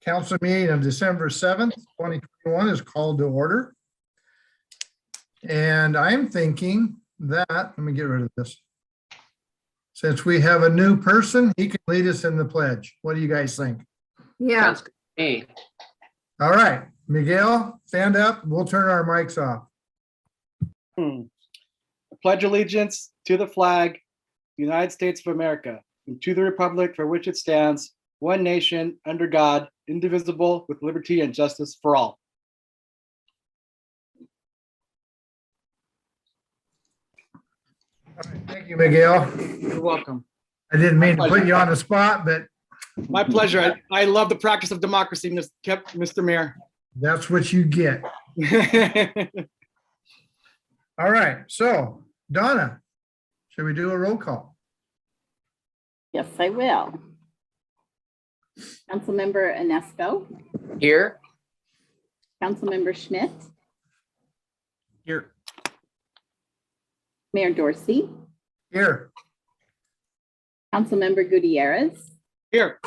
Council meeting of December 7th, 2021 is called to order. And I'm thinking that, let me get rid of this. Since we have a new person, he can lead us in the pledge. What do you guys think? Yeah, Sounds good to me. All right, Miguel, stand up. We'll turn our mics off. I pledge allegiance to the flag, United States of America, and to the republic for which it stands, one nation, under God, indivisible, with liberty and justice for all. All right, thank you, Miguel. You're welcome. I didn't mean to put you on the spot, but My pleasure. I love the practice of democracy, Mr. Mayor. that's what you get. All right, so Donna, should we do a roll call? yes, I will. Councilmember Inesco, Here, Councilmember Schmidt, Here. Mayor Dorsey, Here. Councilmember Gutierrez, Here,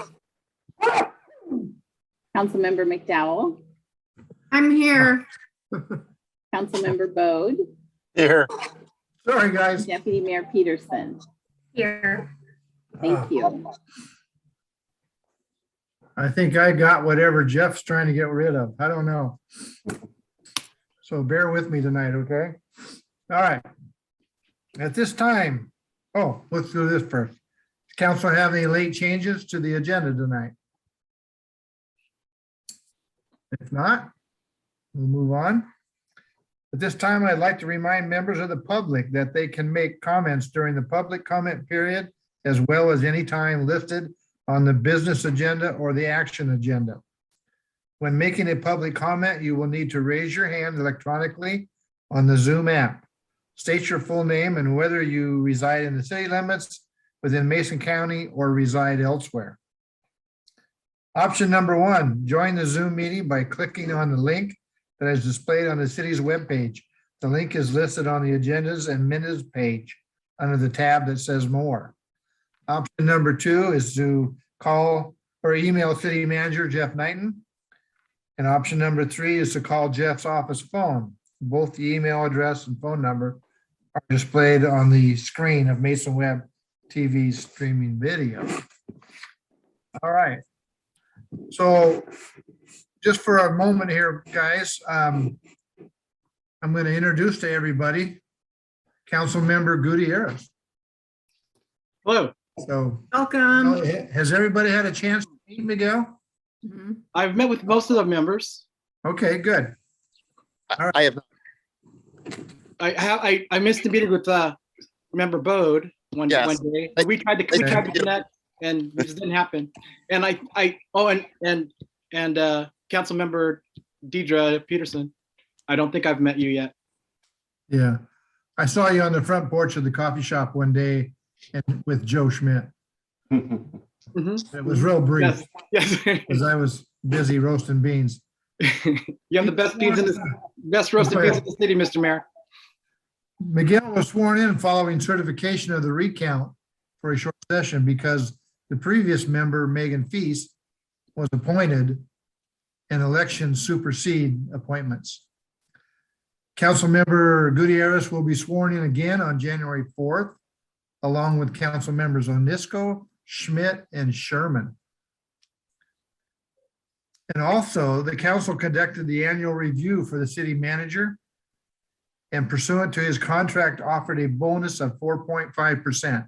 Councilmember McDowell, I'm here. Councilmember Bode, Here. Sorry, guys. Deputy Mayor Peterson. Here. Thank you. I think I got whatever Jeff's trying to get rid of. I don't know. So bear with me tonight, okay? All right. At this time, oh, let's do this first. Does council have any late changes to the agenda tonight? If not, we'll move on. At this time, I'd like to remind members of the public that they can make comments during the public comment period, as well as any time listed on the business agenda or the action agenda. When making a public comment, you will need to raise your hand electronically on the Zoom app. State your full name and whether you reside in the city limits within Mason County or reside elsewhere. Option number one, join the Zoom meeting by clicking on the link that is displayed on the city's webpage. The link is listed on the agendas and minutes page under the tab that says more. Option number two is to call or email City Manager Jeff Knighton. And option number three is to call Jeff's office phone. Both the email address and phone number are displayed on the screen of Mason Web TV streaming video. All right. So just for a moment here, guys, I'm going to introduce to everybody Councilmember Gutierrez. hello. So Welcome. has everybody had a chance to meet Miguel? Mhm. I've met with most of the members. Okay, good. I have, I missed the meeting with Member Bode one Yes. day. We tried to connect and it just didn't happen. And Council Member Deidre Peterson, I don't think I've met you yet. Yeah. I saw you on the front porch of the coffee shop one day and with Joe Schmidt. Mhm. It was real brief Yes, yes. because I was busy roasting beans. You have the best beans in the best roasted beans in the city, Mr. Mayor. Miguel was sworn in following certification of the recount for a short session because the previous member, Megan Feast, was appointed and elections supersede appointments. Councilmember Gutierrez will be sworn in again on January 4th, along with council members Onisco, Schmidt, and Sherman. And also, the council conducted the annual review for the city manager, and pursuant to his contract offered a bonus of 4.5%,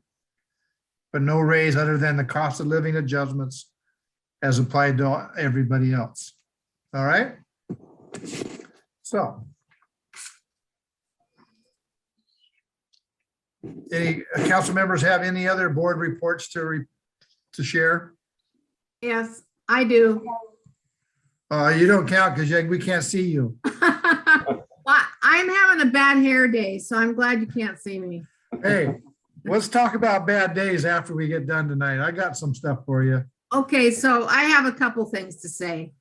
but no raise other than the cost of living adjustments as applied to everybody else. All right? So. Any council members have any other board reports to share? Yes, I do. You don't count because we can't see you. Well, I'm having a bad hair day, so I'm glad you can't see me. Hey, let's talk about bad days after we get done tonight. I got some stuff for you. Okay, so I have a couple things to say.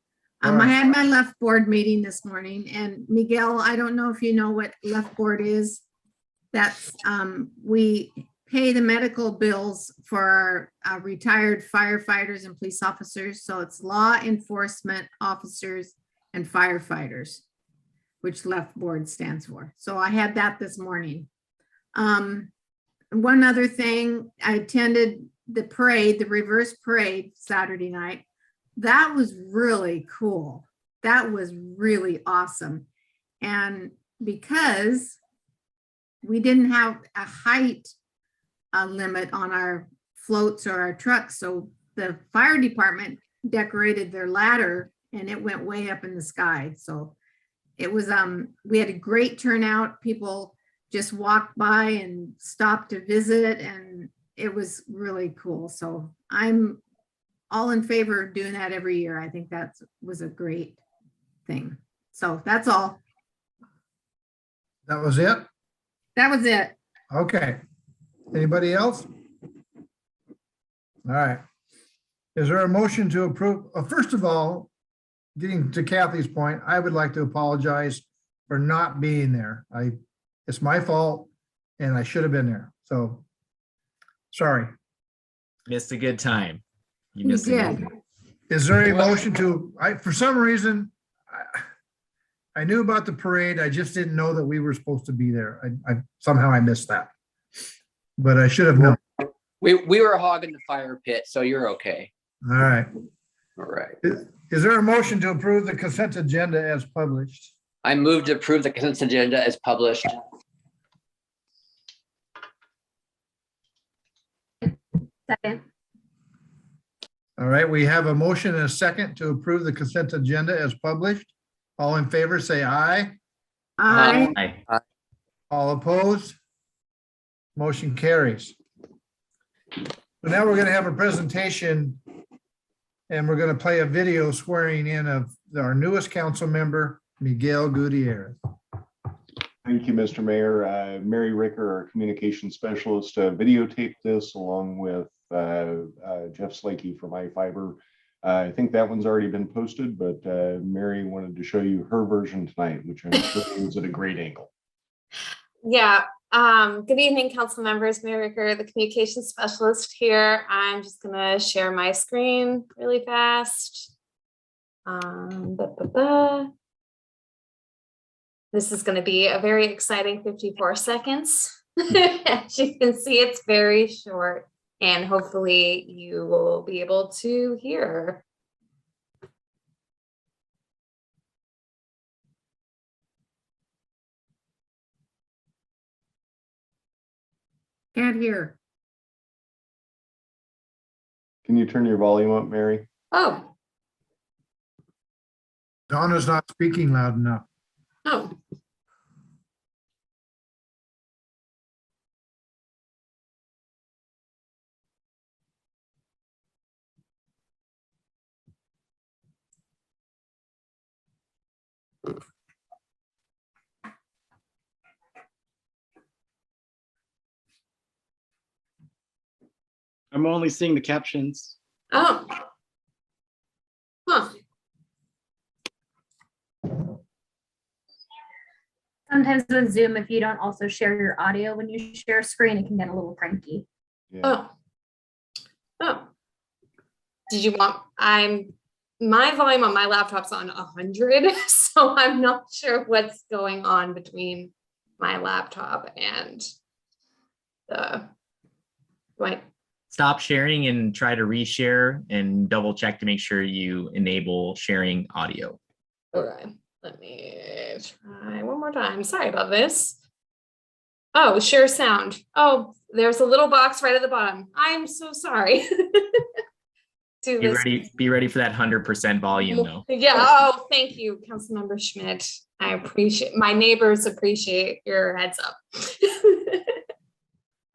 All I right. had my left board meeting this morning, and Miguel, I don't know if you know what left board is. That's, we pay the medical bills for our retired firefighters and police officers. So it's law enforcement officers and firefighters, which Left Board stands for. So I had that this morning. One other thing, I attended the parade, the reverse parade Saturday night. That was really cool. That was really awesome. And because we didn't have a height limit on our floats or our trucks, so the fire department decorated their ladder and it went way up in the sky. So it was, we had a great turnout. People just walked by and stopped to visit, and it was really cool. So I'm all in favor of doing that every year. I think that was a great thing. So that's all. That was it? That was it. Okay. Anybody else? All right. Is there a motion to approve? First of all, getting to Kathy's point, I would like to apologize for not being there. It's my fault and I should have been there. So sorry. Missed a good time. You You missed a good did. time. Is there a motion to, for some reason, I knew about the parade. I just didn't know that we were supposed to be there. Somehow I missed that. But I should have known. We were hogging the fire pit, so you're okay. All right. All right. Is there a motion to approve the consent agenda as published? I move to approve the consent agenda as published. Second. All right, we have a motion and a second to approve the consent agenda as published. All in favor, say aye. I, Aye. All opposed? Motion carries. So now we're going to have a presentation and we're going to play a video swearing in of our newest council member, Miguel Gutierrez. Thank you, Mr. Mayor. Mary Ricker, our communication specialist, videotaped this along with Jeff Slakey from iFiber. I think that one's already been posted, but Mary wanted to show you her version tonight, which I'm sure was at a great angle. Yeah. Good evening, council members. Mary Ricker, the communications specialist here. I'm just going to share my screen really fast. This is going to be a very exciting 54 seconds. As you can see, it's very short, and hopefully you will be able to hear. can't hear. Can you turn your volume up, Mary? Oh, Donna's not speaking loud enough. oh. I'm only seeing the captions. Oh. Huh. Sometimes with Zoom, if you don't also share your audio when you share a screen, it can get a little cranky. Yeah. Oh. Oh. Did you want, my volume on my laptop's on 100, so I'm not sure what's going on between my laptop and the, right. Stop sharing and try to reshare and double check to make sure you enable sharing audio. All right, let me try one more time. Sorry about this. Oh, share sound. Oh, there's a little box right at the bottom. I'm so sorry. Be ready for that 100% volume though. Yeah. Oh, thank you, Councilmember Schmidt. I appreciate, my neighbors appreciate your heads up.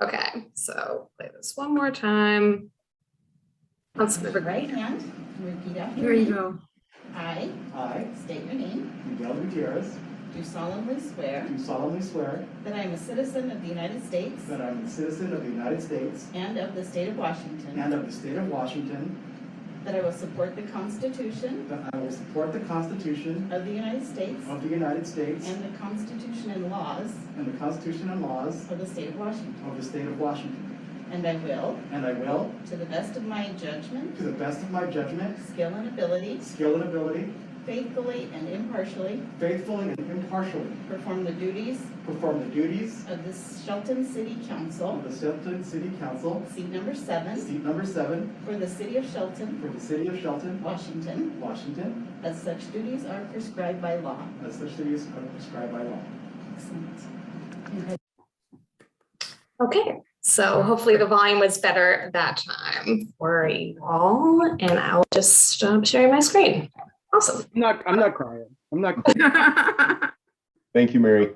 Okay, so play this one more time. Councilmember right hand, repeat after Here you me. go. I state your name, Miguel Gutierrez, do solemnly swear do solemnly swear that I am a citizen of the United States that I am a citizen of the United States and of the state of Washington, and of the state of Washington, that I will support the Constitution that I will support the Constitution of the United States of the United States and the Constitution and laws and the Constitution and laws of the state of Washington, of the state of Washington, And I will, to to the best of my judgment, the best of my judgment, skill and ability, faithfully and impartially, perform the duties of the Shelton City Council, of the Shelton City Council, seat number 7, seat number 7, for the city of Shelton, for the city of Shelton, Washington, Washington, as such duties are prescribed by law. as such duties are prescribed by law. Excellent. Okay, so hopefully the volume was better that time for you all, and I'll just stop sharing my screen. Awesome. I'm not crying. I'm not crying. Thank you, Mary.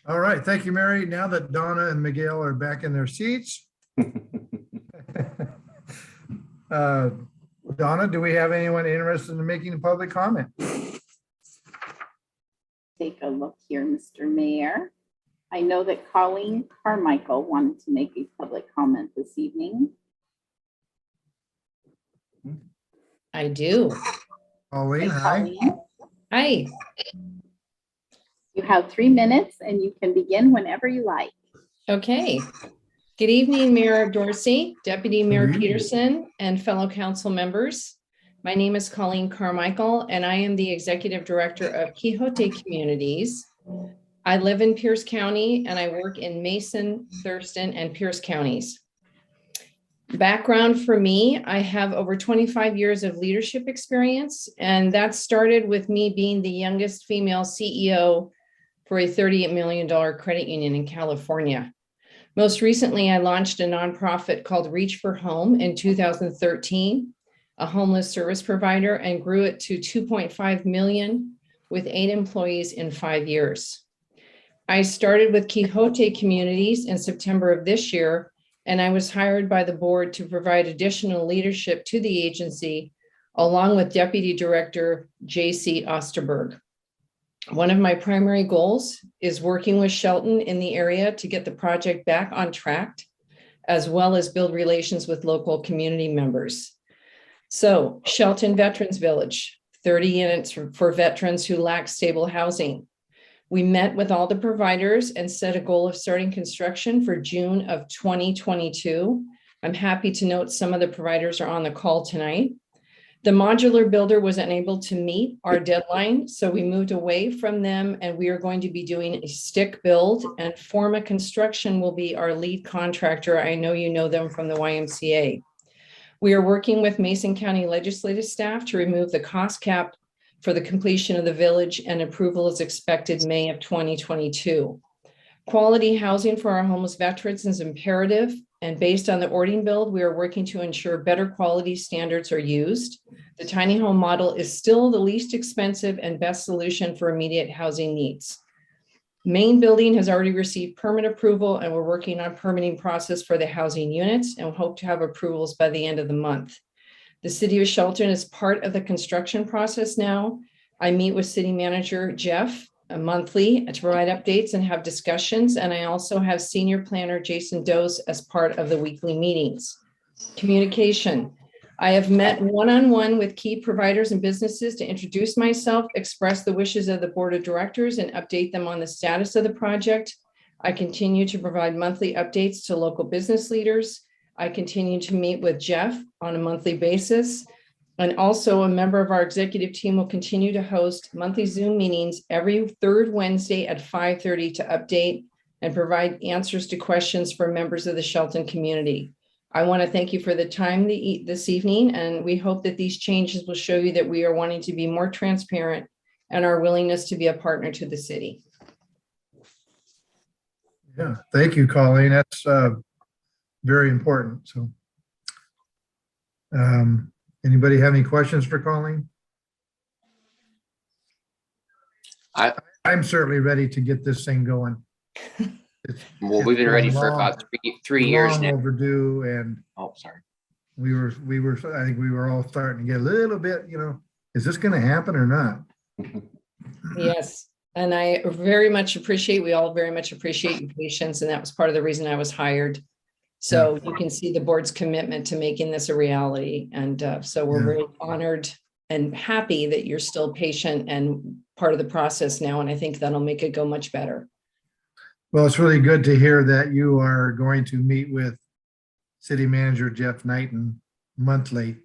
All right, thank you, Mary. Now that Donna and Miguel are back in their seats. Donna, do we have anyone interested in making a public comment? Take a look here, Mr. Mayor. I know that Colleen Carmichael wanted to make a public comment this evening. I do. Colleen, Hey, hi. Colleen, Hi. you have 3 minutes and you can begin whenever you like. Okay. Good evening, Mayor Dorsey, Deputy Mayor Good evening. Peterson, and fellow council members. My name is Colleen Carmichael, and I am the Executive Director of Quixote Communities. I live in Pierce County, and I work in Mason, Thurston, and Pierce counties. Background for me, I have over 25 years of leadership experience, and that started with me being the youngest female CEO for a $38 million credit union in California. Most recently, I launched a nonprofit called Reach for Home in 2013, a homeless service provider, and grew it to 2.5 million with 8 employees in 5 years. I started with Quixote Communities in September of this year, and I was hired by the board to provide additional leadership to the agency, along with Deputy Director J.C. Osterberg. One of my primary goals is working with Shelton in the area to get the project back on track, as well as build relations with local community members. So Shelton Veterans Village, 30 units for veterans who lack stable housing. We met with all the providers and set a goal of starting construction for June of 2022. I'm happy to note some of the providers are on the call tonight. The modular builder was unable to meet our deadline, so we moved away from them, and we are going to be doing a stick build, and Forma Construction will be our lead contractor. I know you know them from the YMCA. We are working with Mason County legislative staff to remove the cost cap for the completion of the village, and approval is expected May of 2022. Quality housing for our homeless veterans is imperative, and based on the Ording build, we are working to ensure better quality standards are used. The tiny home model is still the least expensive and best solution for immediate housing needs. Main building has already received permit approval, and we're working on permitting process for the housing units, and hope to have approvals by the end of the month. The city of Shelton is part of the construction process now. I meet with city manager Jeff monthly to provide updates and have discussions. And I also have senior planner Jason Dose as part of the weekly meetings. Communication. I have met one-on-one with key providers and businesses to introduce myself, express the wishes of the board of directors, and update them on the status of the project. I continue to provide monthly updates to local business leaders. I continue to meet with Jeff on a monthly basis. And also a member of our executive team will continue to host monthly Zoom meetings every third Wednesday at 5:30 to update and provide answers to questions for members of the Shelton community. I want to thank you for the time this evening, and we hope that these changes will show you that we are wanting to be more transparent and our willingness to be a partner to the city. Yeah, thank you, Colleen. That's very important. So, anybody have any questions for Colleen? I'm certainly ready to get this thing going. Well, we've been ready for long- about three years long now. overdue, and Oh, sorry. we were, I think we were all starting to get a little bit, is this going to happen or not? Yes, and I very much appreciate, we all very much appreciate your patience, and that was part of the reason I was hired. So you can see the board's commitment to making this a reality. And so we're very honored and happy that you're still patient and part of the process now. And I think that'll make it go much better. Well, it's really good to hear that you are going to meet with city manager Jeff Knighton monthly,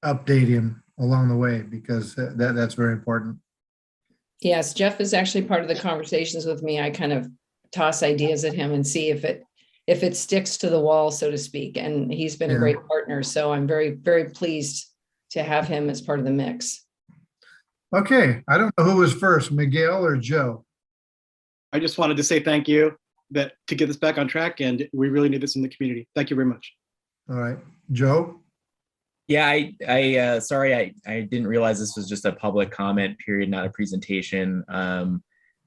update him along the way, because that's very important. Yes, Jeff is actually part of the conversations with me. I kind of toss ideas at him and see if it sticks to the wall, so to speak. And he's been a Yeah. great partner. So I'm very, very pleased to have him as part of the mix. Okay, I don't know who was first, Miguel or Joe. I just wanted to say thank you to get this back on track, and we really need this in the community. Thank you very much. All right, Joe? Yeah, I sorry, I didn't realize this was just a public comment period, not a presentation.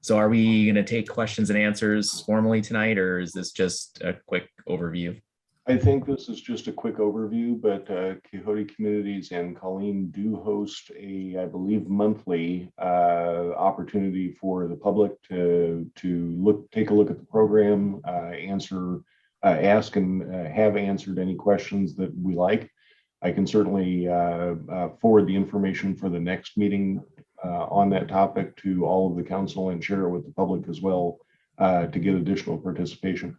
So are we going to take questions and answers formally tonight, or is this just a quick overview? I think this is just a quick overview, but Quixote Communities and Colleen do host I believe, monthly opportunity for the public to take a look at the program, ask and have answered any questions that we like. I can certainly forward the information for the next meeting on that topic to all of the council and share it with the public as well to get additional participation.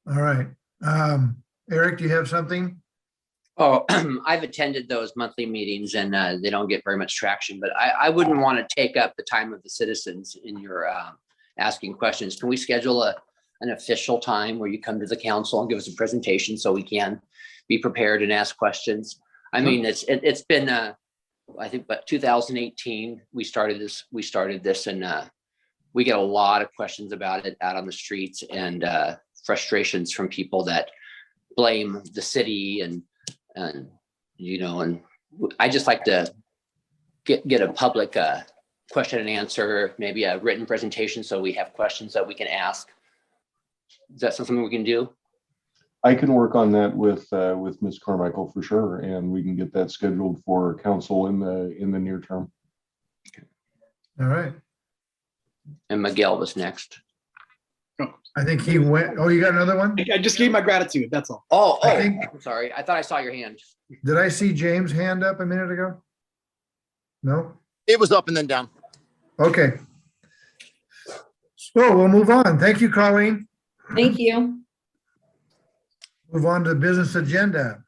All right. Eric, do you have something? Oh, I've attended those monthly meetings and they don't get very much traction, but I wouldn't want to take up the time of the citizens in your asking questions. Can we schedule an official time where you come to the council and give us a presentation so we can be prepared and ask questions? I mean, it's been, I think, but 2018, we started this and we get a lot of questions about it out on the streets and frustrations from people that blame the city and I just like to get a public question and answer, maybe a written presentation so we have questions that we can ask. Is that something we can do? I can work on that with Ms. Carmichael for sure, and we can get that scheduled for council in the near term. All right. And Miguel was next. I think he went. Oh, you got another one? I just gave my gratitude. That's all. I'm sorry. I thought I saw your hand. Did I see James' hand up a minute ago? No? It was up and then down. Okay. So we'll move on. Thank you, Colleen. Thank you. Move on to the business agenda.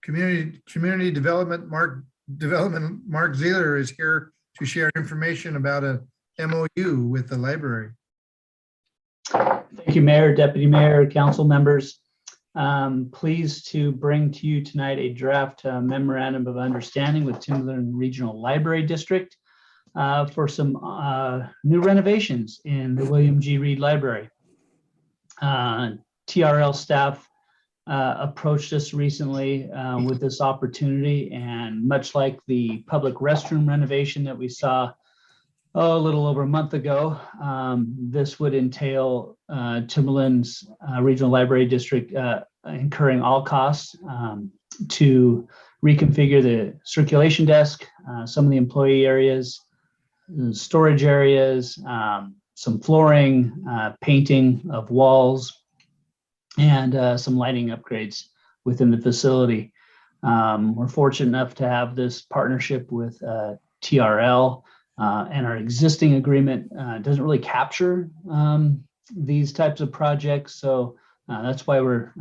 Community development, Mark Zeeler is here to share information about a MOU with the library. Thank you, Mayor, Deputy Mayor, council members. Pleased to bring to you tonight a draft memorandum of understanding with Timberland Regional Library District for some new renovations in the William G. Reed Library. TRL staff approached us recently with this opportunity, and much like the public restroom renovation that we saw a little over a month ago, this would entail Timberland's Regional Library District incurring all costs to reconfigure the circulation desk, some of the employee areas, storage areas, some flooring, painting of walls, and some lighting upgrades within the facility. We're fortunate enough to have this partnership with TRL. And our existing agreement doesn't really capture these types of projects. So that's why we're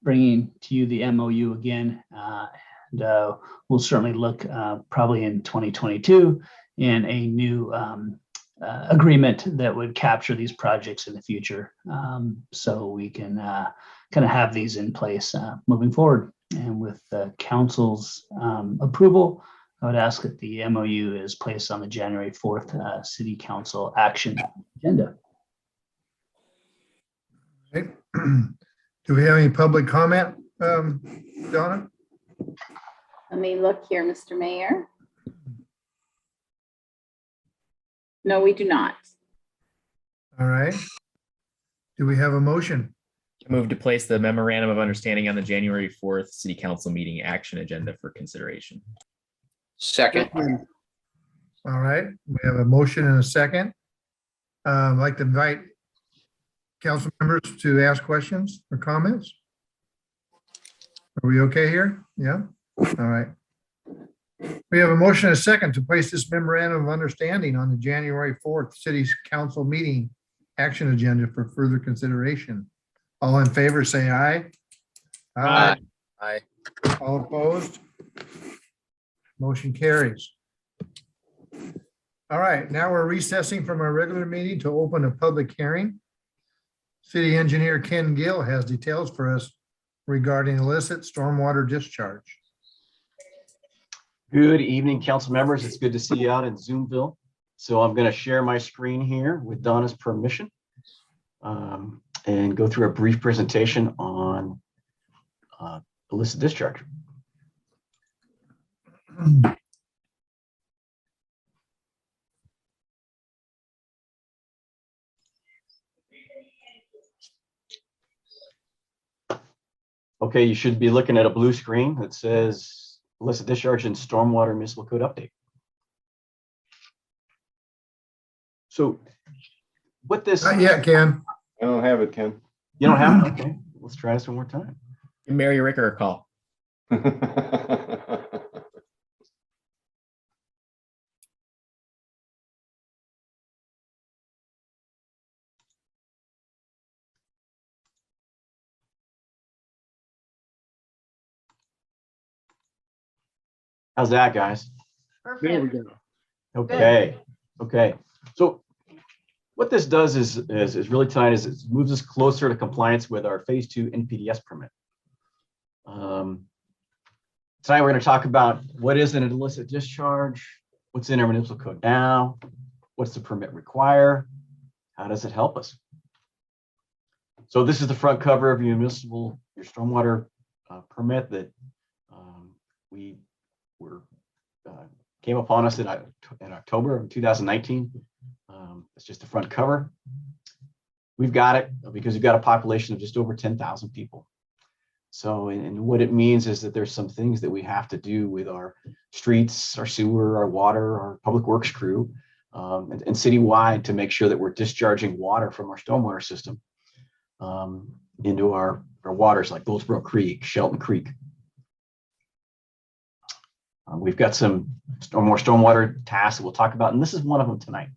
bringing to you the MOU again. And we'll certainly look probably in 2022 in a new agreement that would capture these projects in the future. So we can kind of have these in place moving forward. And with the council's approval, I would ask that the MOU is placed on the January 4th City Council action agenda. Okay. Do we have any public comment, Donna? Let me look here, Mr. Mayor. No, we do not. All right. Do we have a motion? Move to place the memorandum of understanding on the January 4th City Council meeting action agenda for consideration. Second. All right, we have a motion and a second. I'd like to invite council members to ask questions or comments. Are we okay here? Yeah, all right. We have a motion and a second to place this memorandum of understanding on the January 4th City Council meeting action agenda for further consideration. All in favor, say aye. Aye. Aye. All opposed? Motion carries. All right, now we're recessing from our regular meeting to open a public hearing. City Engineer Ken Gill has details for us regarding illicit stormwater discharge. Good evening, council members. It's good to see you out in Zoomville. So I'm going to share my screen here with Donna's permission and go through a brief presentation on illicit discharge. Okay, you should be looking at a blue screen that says illicit discharge and stormwater municipal code update. So what this... Not yet, Ken. I don't have it, Ken. You don't have it? Okay, let's try this one more time. Give Mary Ricker a call. How's that, guys? There we go. Okay, okay. So what this does is really tonight is it moves us closer to compliance with our phase 2 NPDS permit. Tonight we're going to talk about what is an illicit discharge, what's in our municipal code now, what's the permit require, how does it help us? So this is the front cover of your stormwater permit that we came upon us in October of 2019. It's just the front cover. We've got it because we've got a population of just over 10,000 people. So, and what it means is that there's some things that we have to do with our streets, our sewer, our water, our public works crew, and citywide to make sure that we're discharging water from our stormwater system into our waters like Goldsboro Creek, Shelton Creek. We've got some more stormwater tasks that we'll talk about, and this is one of them tonight.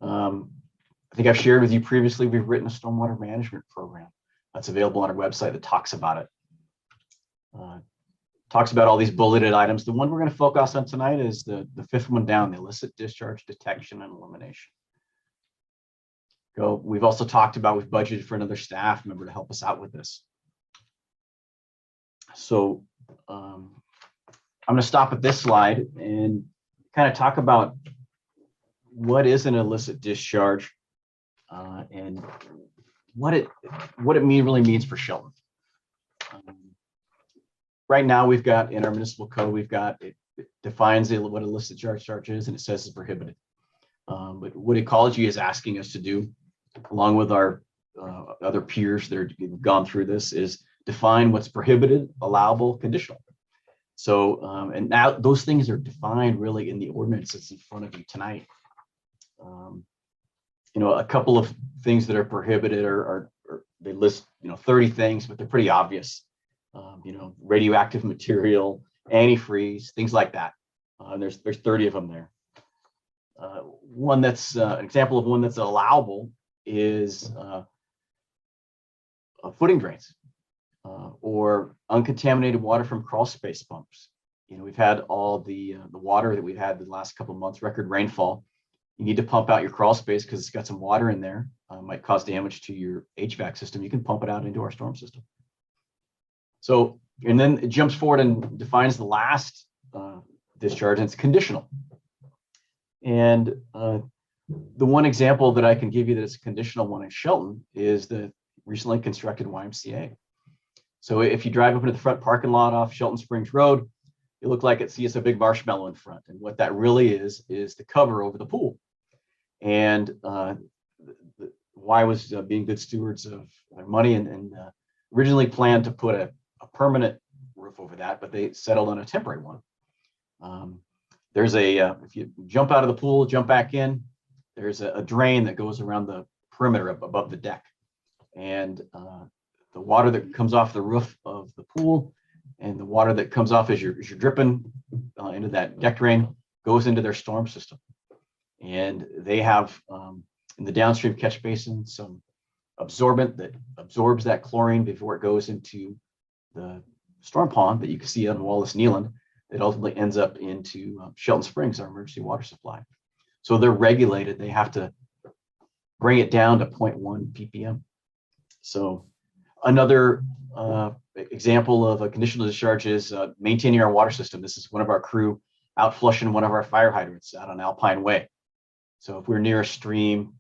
I think I've shared with you previously, we've written a stormwater management program that's available on our website that talks about it. Talks about all these bulleted items. The one we're going to focus on tonight is the fifth one down, the illicit discharge detection and elimination. We've also talked about, we've budgeted for another staff member to help us out with this. So I'm going to stop at this slide and kind of talk about what is an illicit discharge and what it really means for Shelton. Right now, we've got in our municipal code, it defines what illicit discharge is, and it says it's prohibited. But what ecology is asking us to do, along with our other peers that have gone through this, is define what's prohibited, allowable, conditional. So, and now those things are defined really in the ordinance that's in front of you tonight. A couple of things that are prohibited are they list 30 things, but they're pretty obvious. Radioactive material, antifreeze, things like that. There's 30 of them there. One that's an example of one that's allowable is footing drains or uncontaminated water from crawl space pumps. We've had all the water that we've had the last couple of months, record rainfall. You need to pump out your crawl space because it's got some water in there. Might cause damage to your HVAC system. You can pump it out into our storm system. So, and then it jumps forward and defines the last discharge, and it's conditional. And the one example that I can give you that is a conditional one in Shelton is the recently constructed YMCA. So if you drive up into the front parking lot off Shelton Springs Road, you look like it's a big marshmallow in front. And what that really is the cover over the pool. And Y was being good stewards of their money and originally planned to put a permanent roof over that, but they settled on a temporary one. There's if you jump out of the pool, jump back in, there's a drain that goes around the perimeter above the deck. And the water that comes off the roof of the pool and the water that comes off as you're dripping into that deck drain goes into their storm system. And they have in the downstream catch basin some absorbent that absorbs that chlorine before it goes into the storm pond that you can see on Wallace Neeland. It ultimately ends up into Shelton Springs, our emergency water supply. So they're regulated. They have to bring it down to 0.1 ppm. So another example of a conditional discharge is maintaining our water system. This is one of our crew out flushing one of our fire hydrants out on Alpine Way. So if we're near a stream,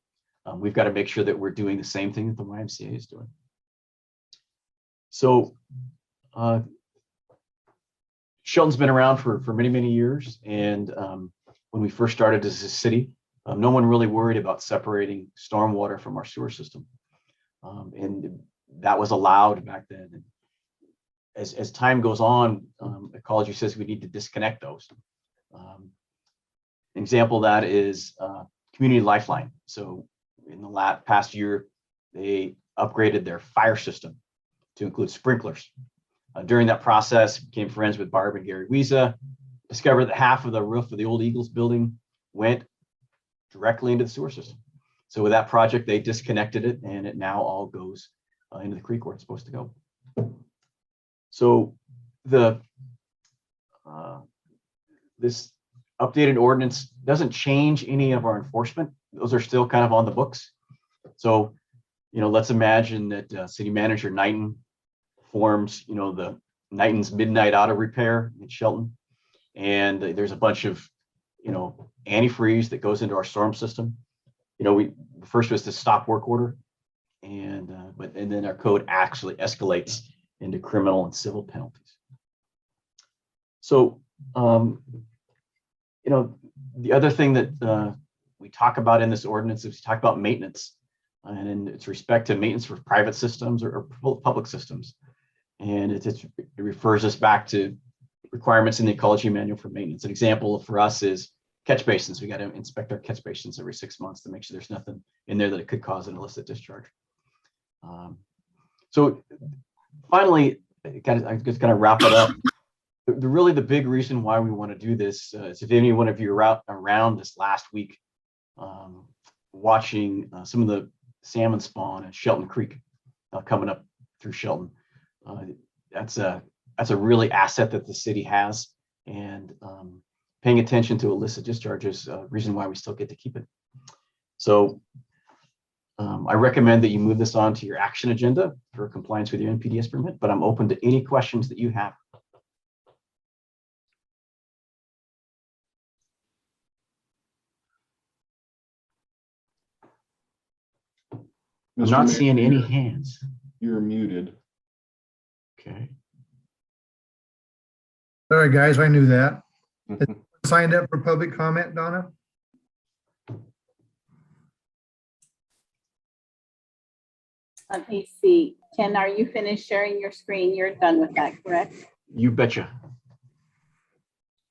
we've got to make sure that we're doing the same thing that the YMCA is doing. So Shelton's been around for many, many years. And when we first started as a city, no one really worried about separating stormwater from our sewer system. And that was allowed back then. And as time goes on, ecology says we need to disconnect those. An example of that is Community Lifeline. So in the past year, they upgraded their fire system to include sprinklers. During that process, became friends with Barb and Gary Wiesa, discovered that half of the roof of the old Eagles building went directly into the sewer system. So with that project, they disconnected it, and it now all goes into the creek where it's supposed to go. So this updated ordinance doesn't change any of our enforcement. Those are still kind of on the books. So, let's imagine that City Manager Knighton forms, the Knighton's Midnight Auto Repair in Shelton, and there's a bunch of, antifreeze that goes into our storm system. We first was the stop work order, and then our code actually escalates into criminal and civil penalties. So, the other thing that we talk about in this ordinance is we talk about maintenance, and in its respect to maintenance for private systems or public systems. And it refers us back to requirements in the ecology manual for maintenance. An example for us is catch basins. We got to inspect our catch basins every 6 months to make sure there's nothing in there that it could cause an illicit discharge. So finally, I'm just going to wrap it up. Really the big reason why we want to do this is if any one of you are around this last week watching some of the salmon spawn at Shelton Creek coming up through Shelton. That's a really asset that the city has, and paying attention to illicit discharges is a reason why we still get to keep it. So I recommend that you move this on to your action agenda for compliance with your NPDES permit, but I'm open to any questions that you have. I'm not seeing any hands. You're muted. Okay. Sorry, guys, I knew that. Signed up for public comment, Donna? Let me see. Ken, are you finished sharing your screen? You're done with that, correct? You betcha.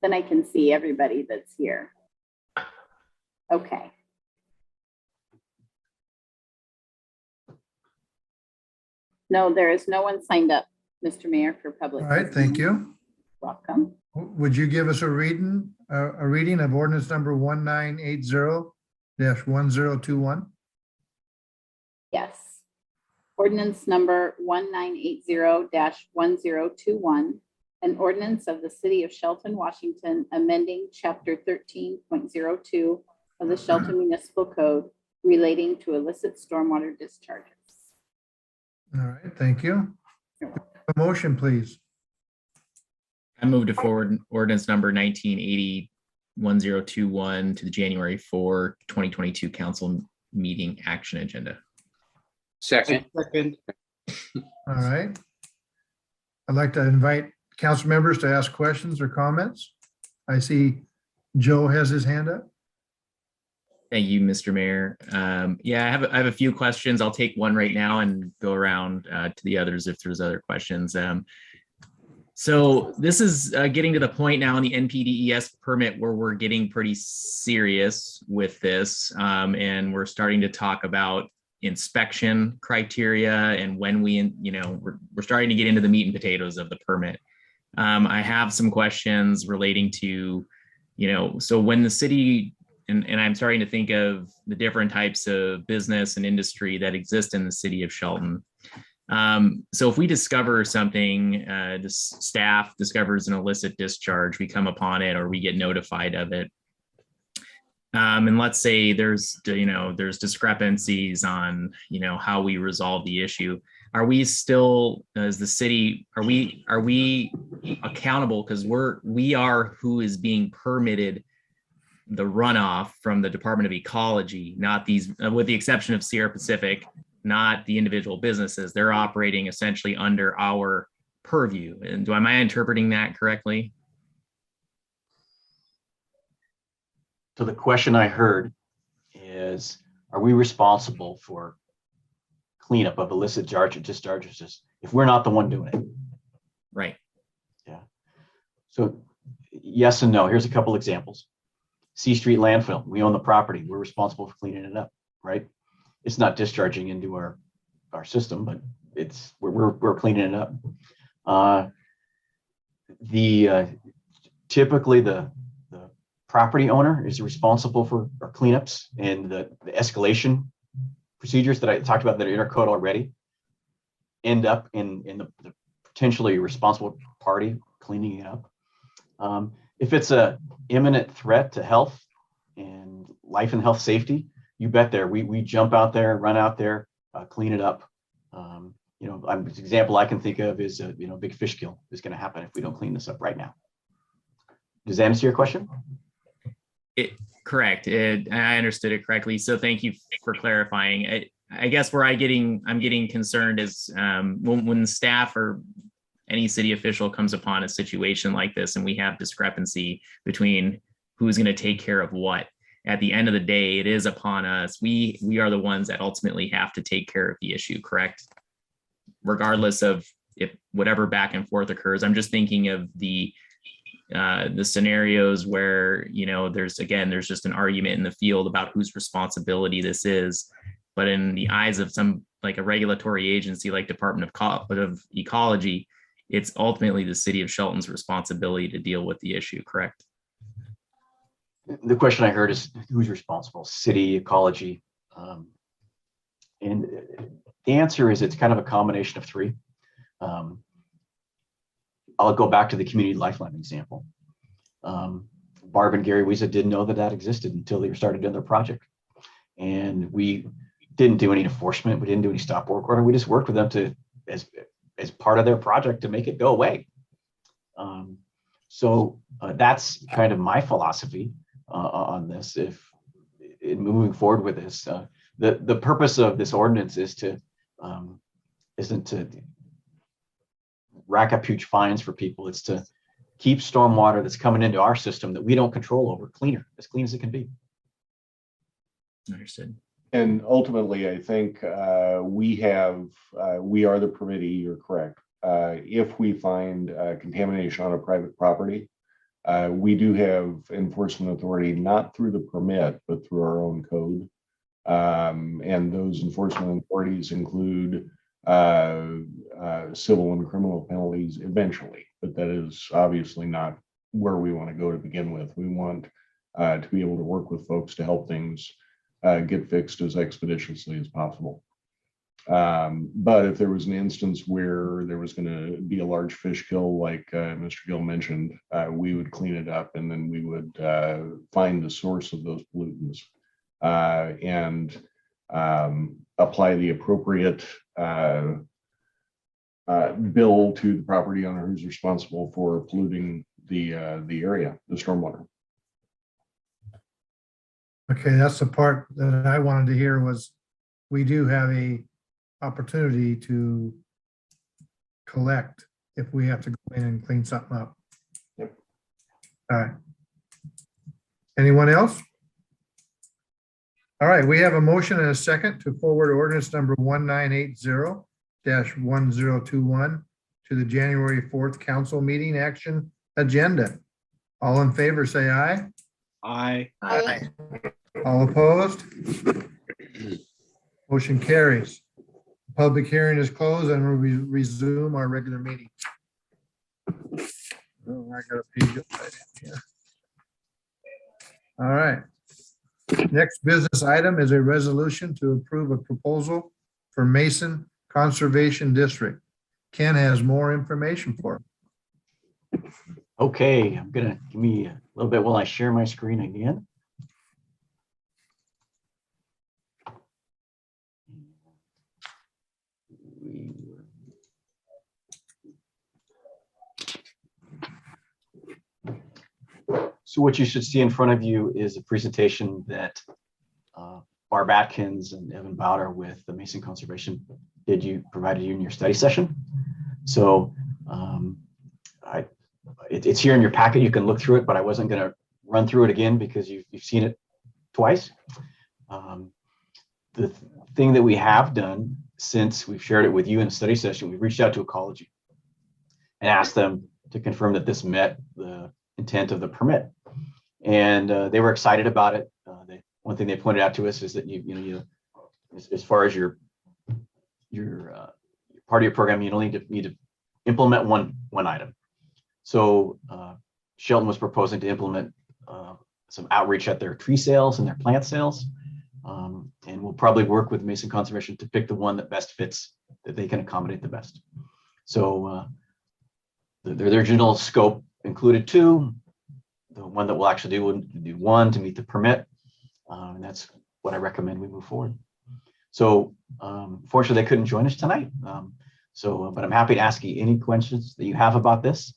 Then I can see everybody that's here. Okay. No, there is no one signed up, Mr. Mayor, for public. All right, thank you. Welcome. Would you give us a reading of ordinance number 1980-1021? Yes. Ordinance number 1980-1021, an ordinance of the City of Shelton, Washington, amending Chapter 13.02 of the Shelton Municipal Code relating to illicit stormwater discharges. All right, thank you. A motion, please. I move to forward ordinance number 1980-1021 to the January 4, 2022 council meeting action agenda. Second. All right. I'd like to invite council members to ask questions or comments. I see Joe has his hand up. Thank you, Mr. Mayor. Yeah, I have a few questions. I'll take one right now and go around to the others if there's other questions. So this is getting to the point now in the NPDES permit where we're getting pretty serious with this, and we're starting to talk about inspection criteria and when we're starting to get into the meat and potatoes of the permit. I have some questions relating to, so when the city and I'm starting to think of the different types of business and industry that exist in the city of Shelton. So if we discover something, the staff discovers an illicit discharge, we come upon it or we get notified of it. And let's say there's discrepancies on, how we resolve the issue. Are we still, as the city, are we accountable? Because we are who is being permitted the runoff from the Department of Ecology, not these, with the exception of Sierra Pacific, not the individual businesses. They're operating essentially under our purview. And am I interpreting that correctly? So the question I heard is, are we responsible for cleanup of illicit discharges if we're not the one doing it? Right. Yeah. So yes and no. Here's a couple examples. C Street landfill. We own the property. We're responsible for cleaning it up, right? It's not discharging into our system, but we're cleaning it up. Typically the property owner is responsible for our cleanups, and the escalation procedures that I talked about that are intercode already end up in the potentially responsible party cleaning it up. If it's a imminent threat to health and life and health safety, you bet there we jump out there, run out there, clean it up. An example I can think of is big fish kill is going to happen if we don't clean this up right now. Does that answer your question? Correct. I understood it correctly. So thank you for clarifying. I guess where I'm getting concerned is when staff or any city official comes upon a situation like this and we have discrepancy between who's going to take care of what. At the end of the day, it is upon us. We are the ones that ultimately have to take care of the issue, correct? Regardless of if whatever back and forth occurs. I'm just thinking of the scenarios where there's just an argument in the field about whose responsibility this is, but in the eyes of some like a regulatory agency like Department of Ecology, it's ultimately the city of Shelton's responsibility to deal with the issue, correct? The question I heard is who's responsible, city, ecology, and the answer is it's kind of a combination of three. I'll go back to the community lifeline example. Barb and Gary Wiesa didn't know that existed until they started doing their project. And we didn't do any enforcement. We didn't do any stop work order. We just worked with them as part of their project to make it go away. So that's kind of my philosophy on this. If in moving forward with this, the purpose of this ordinance isn't to rack up huge fines for people. It's to keep stormwater that's coming into our system that we don't control over cleaner, as clean as it can be. Understood. And ultimately, I think we are the permittee, you're correct. If we find contamination on a private property, we do have enforcement authority, not through the permit, but through our own code. And those enforcement authorities include civil and criminal penalties eventually, but that is obviously not where we want to go to begin with. We want to be able to work with folks to help things get fixed as expeditiously as possible. But if there was an instance where there was going to be a large fish kill, like Mr. Gill mentioned, we would clean it up, and then we would find the source of those pollutants and apply the appropriate bill to the property owner who's responsible for polluting the area, the stormwater. Okay, that's the part that I wanted to hear was we do have a opportunity to collect if we have to go in and clean something up. Yep. All right. Anyone else? All right, we have a motion and a second to forward ordinance number 1980-1021 to the January 4th council meeting action agenda. All in favor, say aye. Aye. Aye. All opposed? Motion carries. Public hearing is closed and we'll resume our regular meeting. Oh, I got a page upside down here. All right. Next business item is a resolution to approve a proposal for Mason Conservation District. Ken has more information for it. Okay, I'm gonna give me a little bit while I share my screen again. So what you should see in front of you is a presentation that Barb Atkins and Evan Bowder with the Mason Conservation provided you in your study session. So it's here in your packet. You can look through it, but I wasn't going to run through it again because you've seen it twice. The thing that we have done since we've shared it with you in a study session, we've reached out to Ecology and asked them to confirm that this met the intent of the permit. And they were excited about it. One thing they pointed out to us is that you as far as your part of your program, you only need to implement one item. So Shelton was proposing to implement some outreach at their tree sales and their plant sales. And we'll probably work with Mason Conservation to pick the one that best fits, that they can accommodate the best. So their original scope included 2. The one that we'll actually do will do 1 to meet the permit. And that's what I recommend we move forward. So fortunately, they couldn't join us tonight. But I'm happy to ask you any questions that you have about this.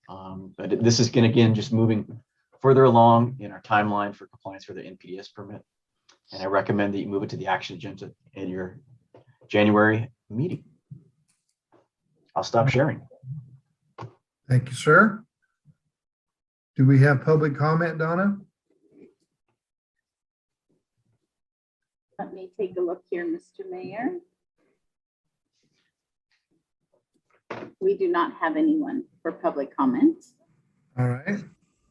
But this is going to, again, just moving further along in our timeline for compliance for the NPDS permit. And I recommend that you move it to the action agenda in your January meeting. I'll stop sharing. Thank you, sir. Do we have public comment, Donna? Let me take a look here, Mr. Mayor. We do not have anyone for public comment. All right.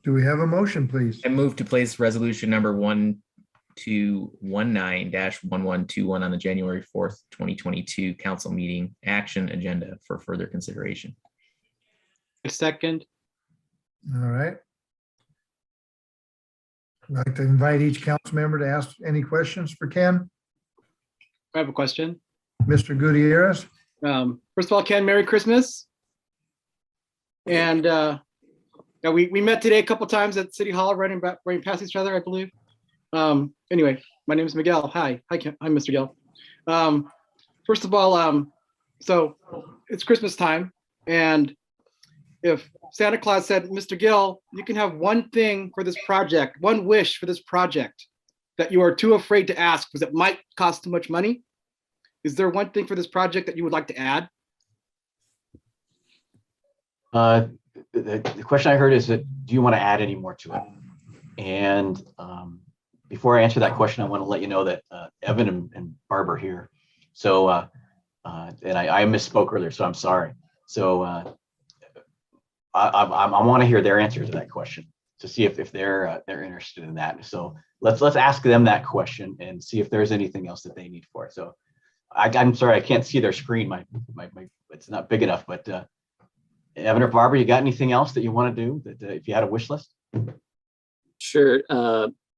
Do we have a motion, please? I move to place resolution number 1219-1121 on the January 4th, 2022 council meeting action agenda for further consideration. Second. All right. I'd like to invite each council member to ask any questions for Ken. I have a question. Mr. Gutierrez. First of all, Ken, Merry Christmas. And we met today a couple times at City Hall, running past each other, I believe. Anyway, my name is Miguel. Hi, Ken. I'm Mr. Gill. First of all, so it's Christmas time, and if Santa Claus said, Mr. Gill, you can have one thing for this project, one wish for this project that you are too afraid to ask because it might cost too much money. Is there one thing for this project that you would like to add? The question I heard is that, do you want to add any more to it? And before I answer that question, I want to let you know that Evan and Barb are here. So, and I misspoke earlier, so I'm sorry. So I want to hear their answer to that question to see if they're interested in that. So let's ask them that question and see if there's anything else that they need for it. So I'm sorry, I can't see their screen. My it's not big enough, but Evan or Barbara, you got anything else that you want to do that if you had a wish list? Sure.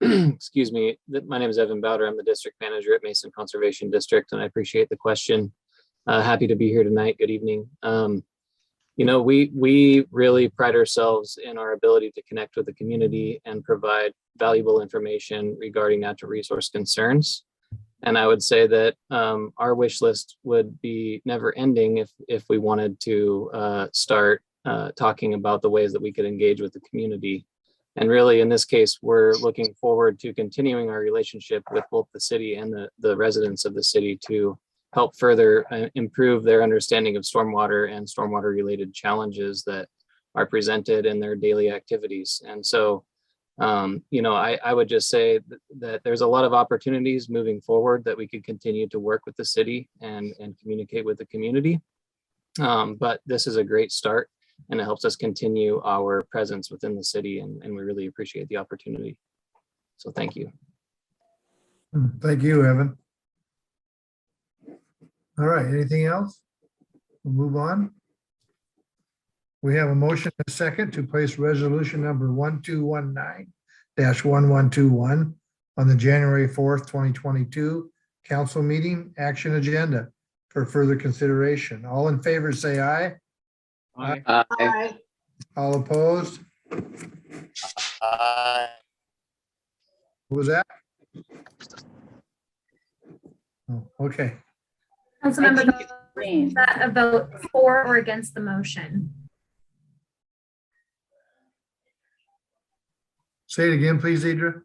Excuse me. My name is Evan Bowder. I'm the district manager at Mason Conservation District, and I appreciate the question. Happy to be here tonight. Good evening. We really pride ourselves in our ability to connect with the community and provide valuable information regarding natural resource concerns. And I would say that our wish list would be never ending if we wanted to start talking about the ways that we could engage with the community. And really, in this case, we're looking forward to continuing our relationship with both the city and the residents of the city to help further improve their understanding of stormwater and stormwater related challenges that are presented in their daily activities. And so, I would just say that there's a lot of opportunities moving forward that we could continue to work with the city and communicate with the community. But this is a great start, and it helps us continue our presence within the city, and we really appreciate the opportunity. So thank you. Thank you, Evan. All right, anything else? We'll move on. We have a motion and a second to place resolution number 1219-1121 on the January 4th, 2022 council meeting action agenda for further consideration. All in favor, say aye. Aye. All opposed? Aye. What was that? Oh, okay. Councilmember, think Bowles, is that a vote for or against the motion? Say it again, please, Idra.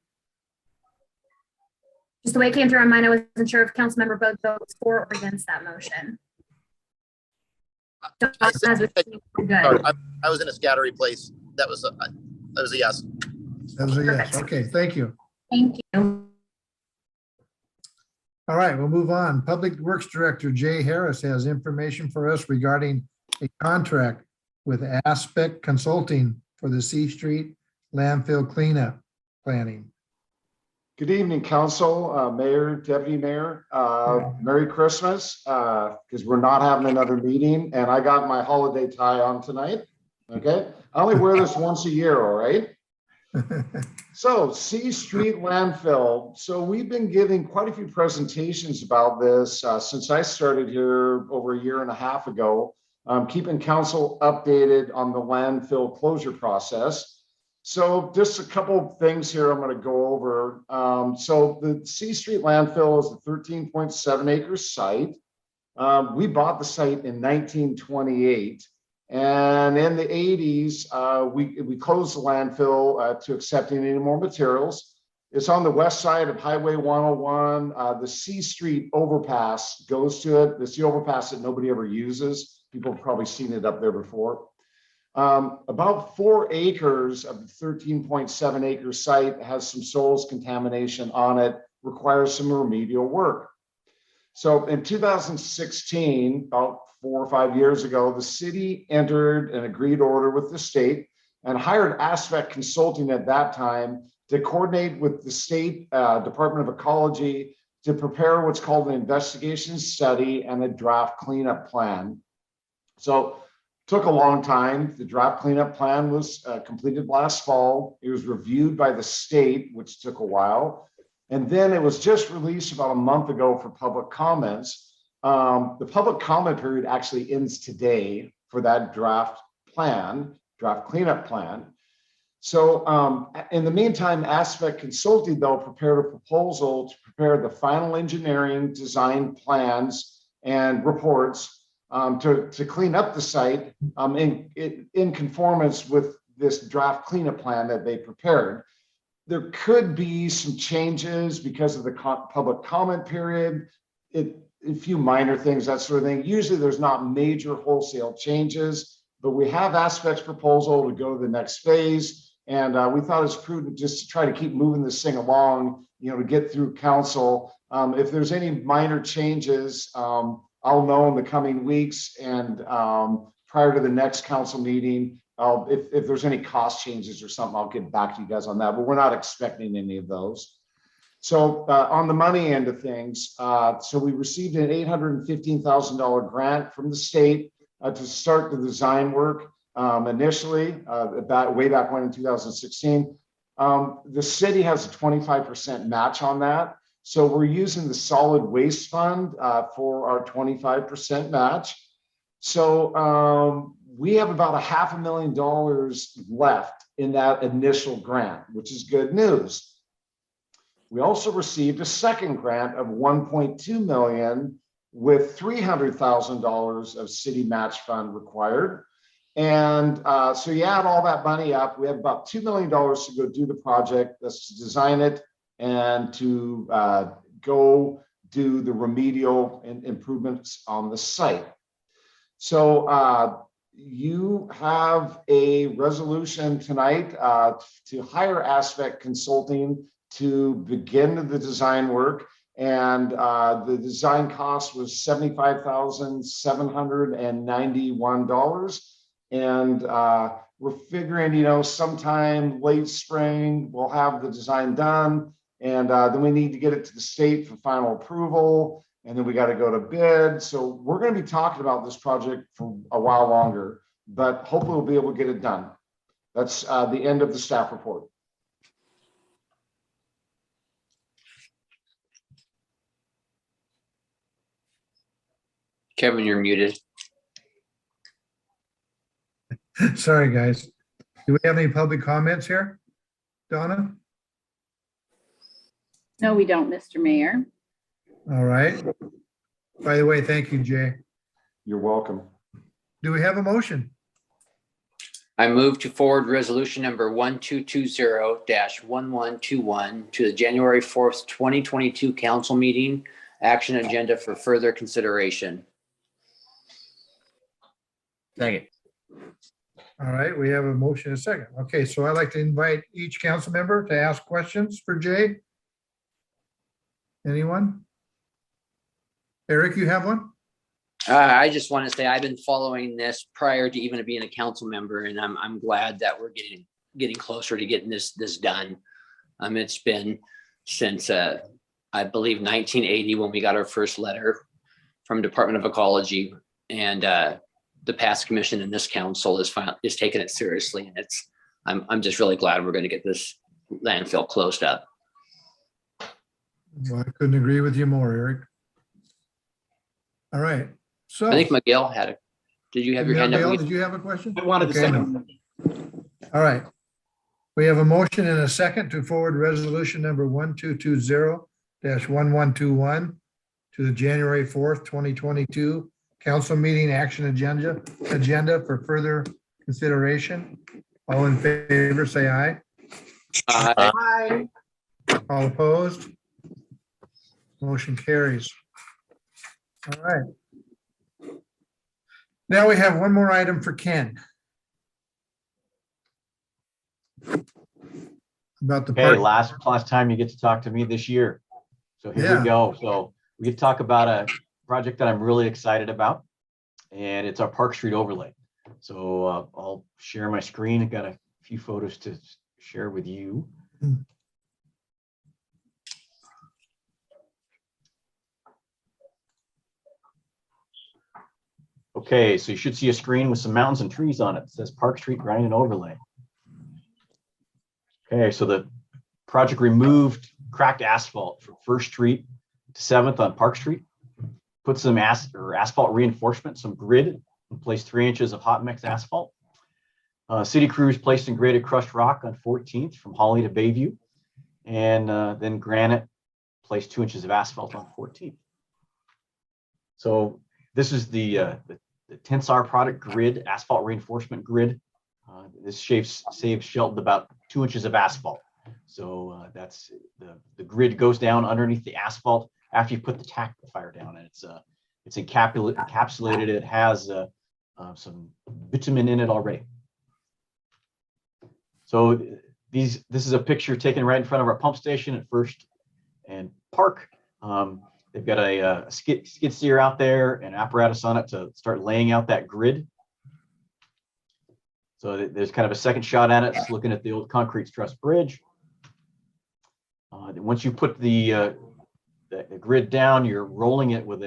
Just the way it came through on mine, I wasn't sure if Councilmember Bowles votes for or against that motion. I said- Good. Sorry, I was in a scattery place. That was a yes. That was a yes. Perfect. Okay, thank you. Thank you. All right, we'll move on. Public Works Director Jay Harris has information for us regarding a contract with Aspect Consulting for the C Street landfill cleanup planning. Good evening, council, mayor, deputy mayor. Merry Christmas, because we're not having another meeting, and I got my holiday tie on tonight. Okay, I only wear this once a year, all right? So C Street landfill. So we've been giving quite a few presentations about this since I started here over a year and a half ago, keeping council updated on the landfill closure process. So just a couple of things here I'm going to go over. So the C Street landfill is a 13.7 acre site. We bought the site in 1928. And in the 80s, we closed the landfill to accepting any more materials. It's on the west side of Highway 101. The C Street overpass goes to it. It's the overpass that nobody ever uses. People have probably seen it up there before. About 4 acres of the 13.7 acre site has some soils contamination on it, requires some remedial work. So in 2016, about 4 or 5 years ago, the city entered an agreed order with the state and hired Aspect Consulting at that time to coordinate with the state Department of Ecology to prepare what's called an investigation study and a draft cleanup plan. So took a long time. The draft cleanup plan was completed last fall. It was reviewed by the state, which took a while. And then it was just released about a month ago for public comments. The public comment period actually ends today for that draft cleanup plan. So in the meantime, Aspect Consulting, though, prepared a proposal to prepare the final engineering design plans and reports to clean up the site in conformance with this draft cleanup plan that they prepared. There could be some changes because of the public comment period, a few minor things, that sort of thing. Usually there's not major wholesale changes, but we have Aspect's proposal to go to the next phase. And we thought it's prudent just to try to keep moving this thing along, to get through council. If there's any minor changes, I'll know in the coming weeks, and prior to the next council meeting, if there's any cost changes or something, I'll get back to you guys on that, but we're not expecting any of those. So on the money end of things, so we received an $815,000 grant from the state to start the design work initially, way back when in 2016. The city has a 25% match on that. So we're using the solid waste fund for our 25% match. So we have about $500,000 left in that initial grant, which is good news. We also received a second grant of $1.2 million with $300,000 of city match fund required. And so you add all that money up, we have about $2 million to go do the project. That's to design it and to go do the remedial improvements on the site. So you have a resolution tonight to hire Aspect Consulting to begin the design work. And the design cost was $75,791. And we're figuring, sometime late spring, we'll have the design done. And then we need to get it to the state for final approval. And then we got to go to bid. So we're going to be talking about this project for a while longer, but hopefully we'll be able to get it done. That's the end of the staff report. Kevin, you're muted. Sorry, guys. Do we have any public comments here? Donna? No, we don't, Mr. Mayor. All right. By the way, thank you, Jay. You're welcome. Do we have a motion? I move to forward resolution number 1220-1121 to the January 4th, 2022 council meeting action agenda for further consideration. Second. All right, we have a motion and a second. Okay, so I'd like to invite each council member to ask questions for Jay. Anyone? Eric, you have one? I just want to say I've been following this prior to even being a council member, and I'm glad that we're getting closer to getting this done. It's been since I believe 1980 when we got our first letter from Department of Ecology, and the past commission and this council is taking it seriously, and I'm just really glad we're going to get this landfill closed up. Well, I couldn't agree with you more, Eric. All right, so. I think Miguel had a. Did you have your hand Miguel, up? did you have a question? I wanted to Okay, say. no. All right. We have a motion and a second to forward resolution number 1220-1121 to the January 4th, 2022 council meeting action agenda for further consideration. All in favor, say aye. Aye. All opposed? Motion carries. All right. Now we have one more item for Ken. About the Okay, park. last time you get to talk to me this year. So here Yeah. we go. So we get to talk about a project that I'm really excited about, and it's our Park Street overlay. So I'll share my screen. I've got a few photos to share with you. Okay, so you should see a screen with some mountains and trees on it. It says Park Street Grind and Overlay. Okay, so the project removed cracked asphalt from First Street to 7th on Park Street, put some asphalt reinforcement, some grid, and placed 3 inches of hot mix asphalt. City crews placed and graded crushed rock on 14th from Holly to Bayview, and then Granite placed 2 inches of asphalt on 14th. So this is the Tensar product grid, asphalt reinforcement grid. This saves Shelton about 2 inches of asphalt. So that's the grid goes down underneath the asphalt after you put the tackifier down, and it's encapsulated. It has some bitumen in it already. So this is a picture taken right in front of our pump station at First and Park. They've got a skid steer out there and apparatus on it to start laying out that grid. So there's kind of a second shot at it. It's looking at the old concrete truss bridge. Once you put the grid down, you're rolling it with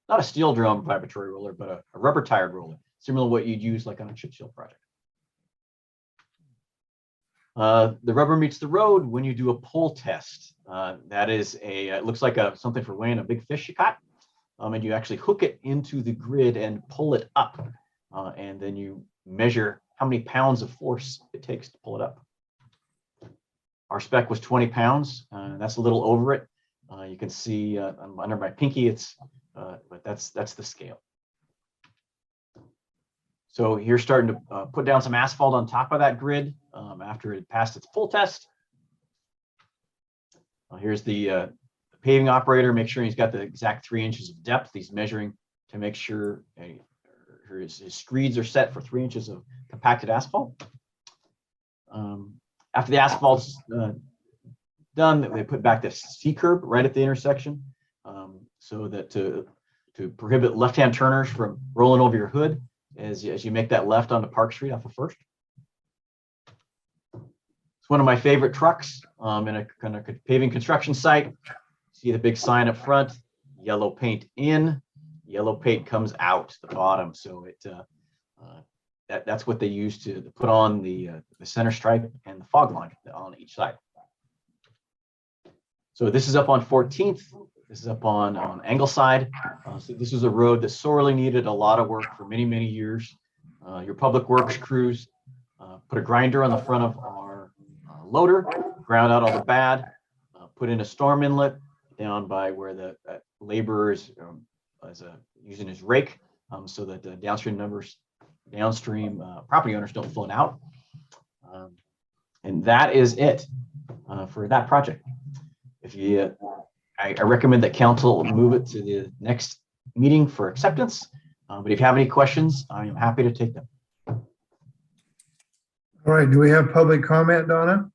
not a steel drum vibratory roller, but a rubber tired roller, similar to what you'd use like on a chip seal project. The rubber meets the road when you do a pull test. That is it looks like something for weighing a big fish you caught. And you actually hook it into the grid and pull it up. And then you measure how many pounds of force it takes to pull it up. Our spec was 20 pounds. That's a little over it. You can see under my pinky, but that's the scale. So you're starting to put down some asphalt on top of that grid after it passed its pull test. Here's the paving operator. Make sure he's got the exact 3 inches of depth. He's measuring to make sure his screeds are set for 3 inches of compacted asphalt. After the asphalt's done, they put back the C curb right at the intersection so that to prohibit left-hand turners from rolling over your hood as you make that left onto Park Street off of First. It's one of my favorite trucks in a kind of paving construction site. See the big sign up front, yellow paint in, yellow paint comes out the bottom. So that's what they use to put on the center stripe and the fog line on each side. So this is up on 14th. This is up on Angleside. So this is a road that sorely needed a lot of work for many, many years. Your public works crews put a grinder on the front of our loader, ground out all the bad, put in a storm inlet down by where the laborer is using his rake, so that the downstream property owners don't float out. And that is it for that project. If you, I recommend that council move it to the next meeting for acceptance. But if you have any questions, I am happy to take them. All right, do we have public comment, Donna?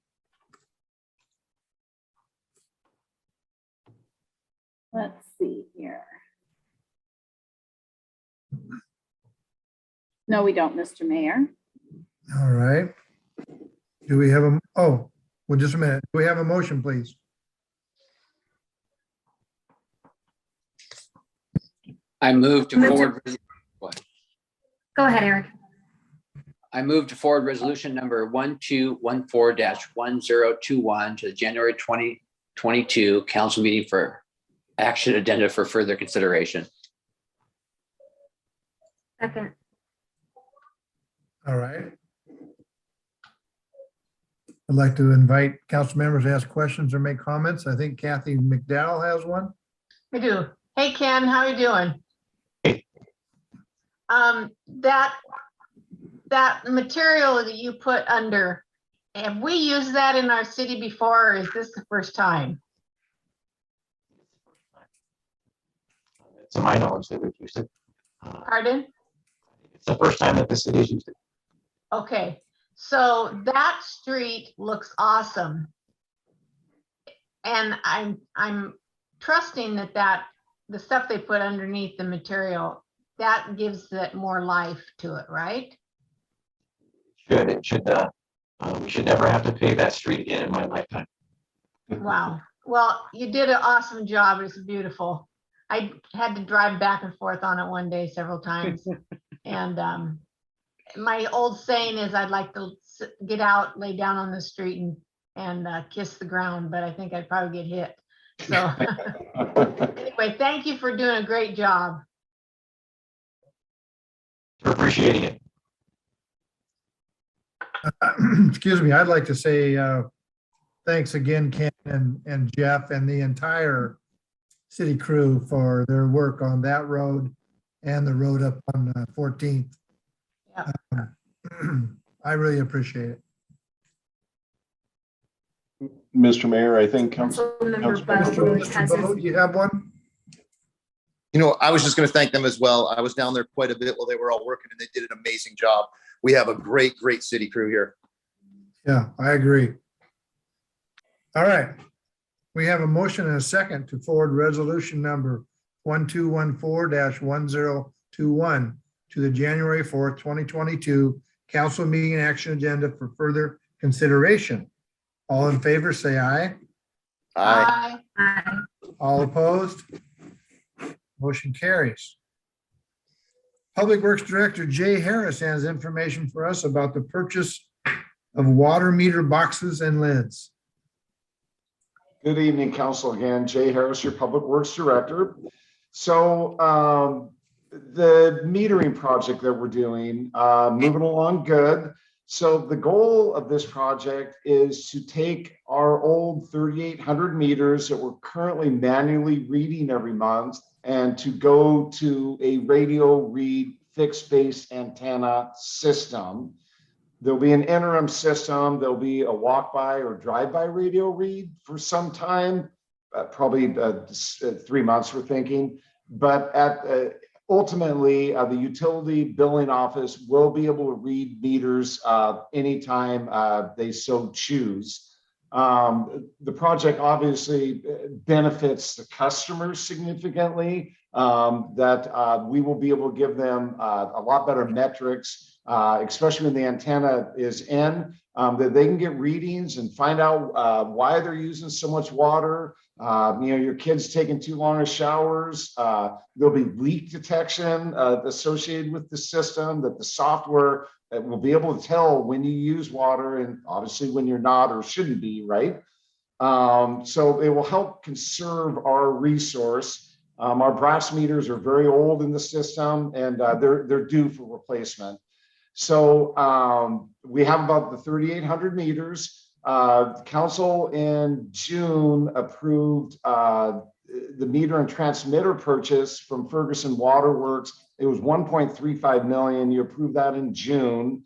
Let's see here. No, we don't, Mr. Mayor. All right. Do we have well, just a minute. Do we have a motion, please? I move to forward. Go ahead, Eric. I move to forward resolution number 1214-1021 to the January 2022 council meeting for action agenda for further consideration. Second. All right. I'd like to invite council members to ask questions or make comments. I think Kathy McDowell has one. I do. Hey, Ken, how you doing? That material that you put under, have we used that in our city before, or is this the first time? To my knowledge, that we've used it. Pardon? It's the first time that the city has used it. Okay, so that street looks awesome. And I'm trusting that the stuff they put underneath the material, that gives it more life to it, right? It should. We should never have to pave that street again in my lifetime. Wow. Well, you did an awesome job. It's beautiful. I had to drive back and forth on it one day several times. And my old saying is I'd like to get out, lay down on the street and kiss the ground, but I think I'd probably get hit. So anyway, thank you for doing a great job. We're appreciating it. Excuse me, I'd like to say thanks again, Ken and Jeff and the entire city crew for their work on that road and the road up on 14th. Yeah. I really appreciate it. Mr. Mayor, I think Mr. Bode, you have one? You know, I was just going to thank them as well. I was down there quite a bit while they were all working and they did an amazing job. We have a great city crew here. Yeah, I agree. All right. We have a motion and a second to forward resolution number 1214-1021 to the January 4th, 2022 council meeting action agenda for further consideration. All in favor, say aye. Aye. Aye. All opposed? Motion carries. Public Works Director Jay Harris has information for us about the purchase of water meter boxes and lids. Good evening, Council. Again, Jay Harris, your Public Works Director. So the metering project that we're doing, moving along good. So the goal of this project is to take our old 3,800 meters that we're currently manually reading every month and to go to a radio read fixed base antenna system. There'll be an interim system. There'll be a walk-by or drive-by radio read for some time, probably 3 months we're thinking. But ultimately, the utility billing office will be able to read meters anytime they so choose. The project obviously benefits the customers significantly, that we will be able to give them a lot better metrics, especially when the antenna is in, that they can get readings and find out why they're using so much water. Your kids taking too long of showers. There'll be leak detection associated with the system, that the software will be able to tell when you use water and obviously when you're not or shouldn't be, right? So it will help conserve our resource. Our brass meters are very old in the system, and they're due for replacement. So we have about the 3,800 meters. Council in June approved the meter and transmitter purchase from Ferguson Waterworks. It was 1.35 million. You approved that in June.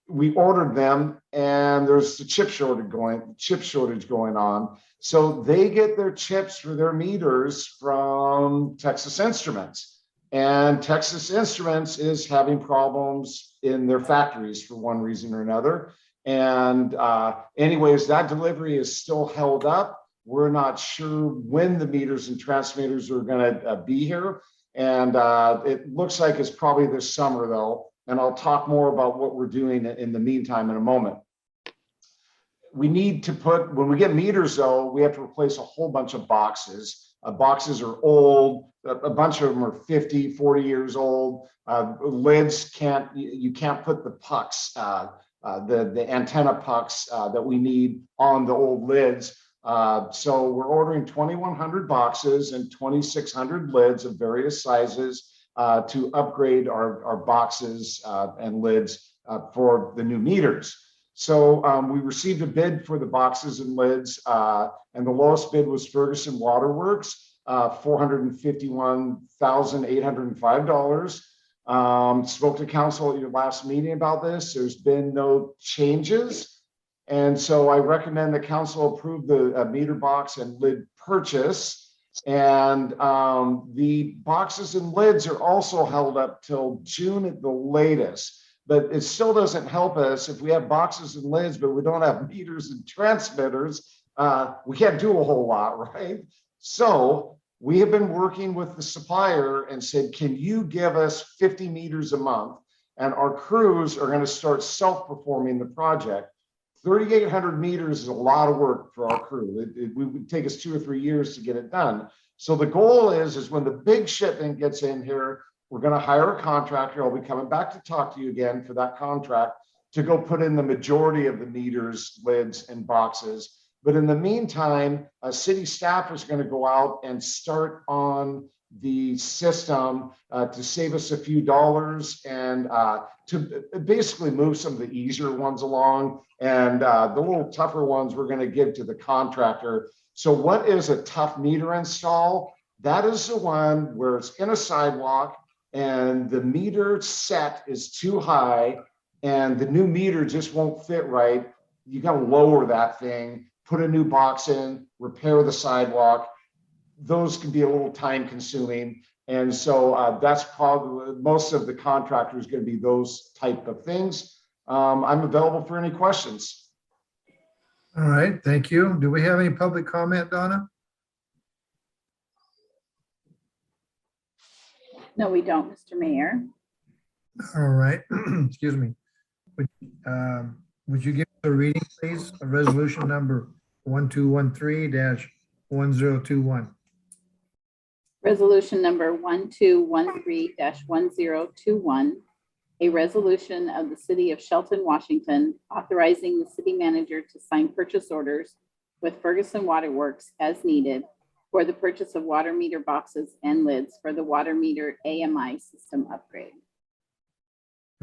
We ordered them, and there's the chip shortage going on. So they get their chips for their meters from Texas Instruments, and Texas Instruments is having problems in their factories for one reason or another. And anyways, that delivery is still held up. We're not sure when the meters and transmitters are going to be here. And it looks like it's probably this summer, though. And I'll talk more about what we're doing in the meantime in a moment. We need to when we get meters, though, we have to replace a whole bunch of boxes. Boxes are old. A bunch of them are 50, 40 years old. Lids you can't put the pucks, the antenna pucks that we need on the old lids. So we're ordering 2,100 boxes and 2,600 lids of various sizes to upgrade our boxes and lids for the new meters. So we received a bid for the boxes and lids, and the lowest bid was Ferguson Waterworks, $451,805. Spoke to council at your last meeting about this. There's been no changes. And so I recommend the council approve the meter box and lid purchase. And the boxes and lids are also held up till June at the latest. But it still doesn't help us if we have boxes and lids, but we don't have meters and transmitters. We can't do a whole lot, right? So we have been working with the supplier and said, can you give us 50 meters a month? And our crews are going to start self-performing the project. 3,800 meters is a lot of work for our crew. It would take us 2 or 3 years to get it done. So the goal is when the big shipment gets in here, we're going to hire a contractor. I'll be coming back to talk to you again for that contract to go put in the majority of the meters, lids, and boxes. But in the meantime, city staff is going to go out and start on the system to save us a few dollars and to basically move some of the easier ones along, and the little tougher ones we're going to give to the contractor. So what is a tough meter install? That is the one where it's in a sidewalk and the meter set is too high and the new meter just won't fit right. You got to lower that thing, put a new box in, repair the sidewalk. Those can be a little time consuming. And so that's probably most of the contractors going to be those type of things. I'm available for any questions. All right, thank you. Do we have any public comment, Donna? No, we don't, Mr. Mayor. All right, excuse me. Would you give us a reading, please, of resolution number 1213-1021? Resolution number 1213-1021, a resolution of the City of Shelton, Washington, authorizing the city manager to sign purchase orders with Ferguson Waterworks as needed for the purchase of water meter boxes and lids for the water meter AMI system upgrade.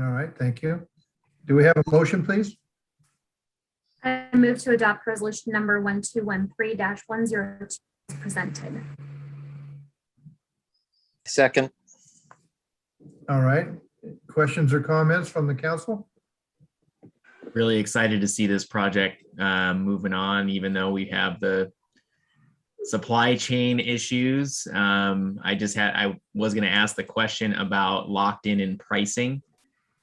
All right, thank you. Do we have a motion, please? I move to adopt resolution number 1213-102 as presented. Second. All right, questions or comments from the council? Really excited to see this project moving on, even though we have the supply chain issues. I was going to ask the question about locked in pricing,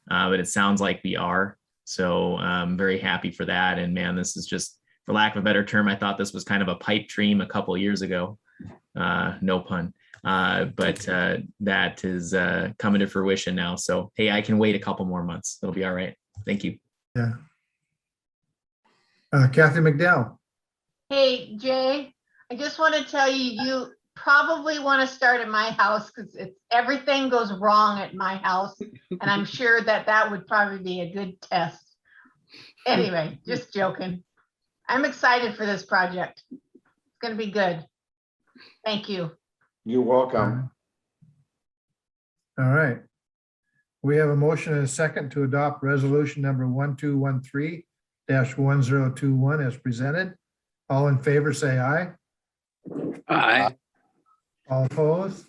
but it sounds like we are. So I'm very happy for that. And man, this is just, for lack of a better term, I thought this was kind of a pipe dream a couple of years ago. No pun. But that is coming to fruition now. So, hey, I can wait a couple more months. It'll be all right. Thank you. Yeah. Kathy McDowell. Hey, Jay, I just want to tell you, you probably want to start at my house because everything goes wrong at my house. And I'm sure that would probably be a good test. Anyway, just joking. I'm excited for this project. It's gonna be good. Thank you. You're welcome. All right. We have a motion and a second to adopt resolution number 1213-1021 as presented. All in favor, say aye. Aye. All opposed?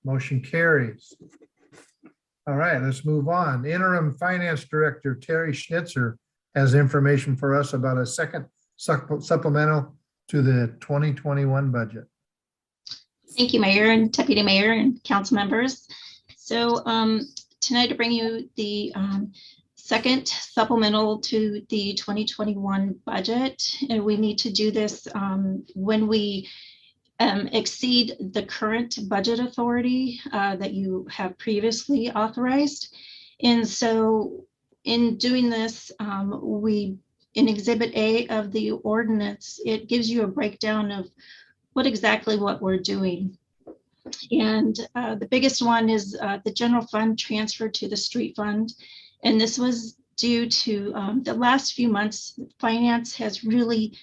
Motion carries. All right, let's move on. Interim Finance Director Terry Schnitzer has information for us about a second supplemental to the 2021 budget. Thank you, Mayor and Deputy Mayor and council members. So tonight to bring you the second supplemental to the 2021 budget. And we need to do this when we exceed the current budget authority that you have previously authorized. And so in doing this, in Exhibit A of the ordinance, it gives you a breakdown of what we're doing. And the biggest one is the general fund transfer to the street fund. And this was due to the last few months, finance has really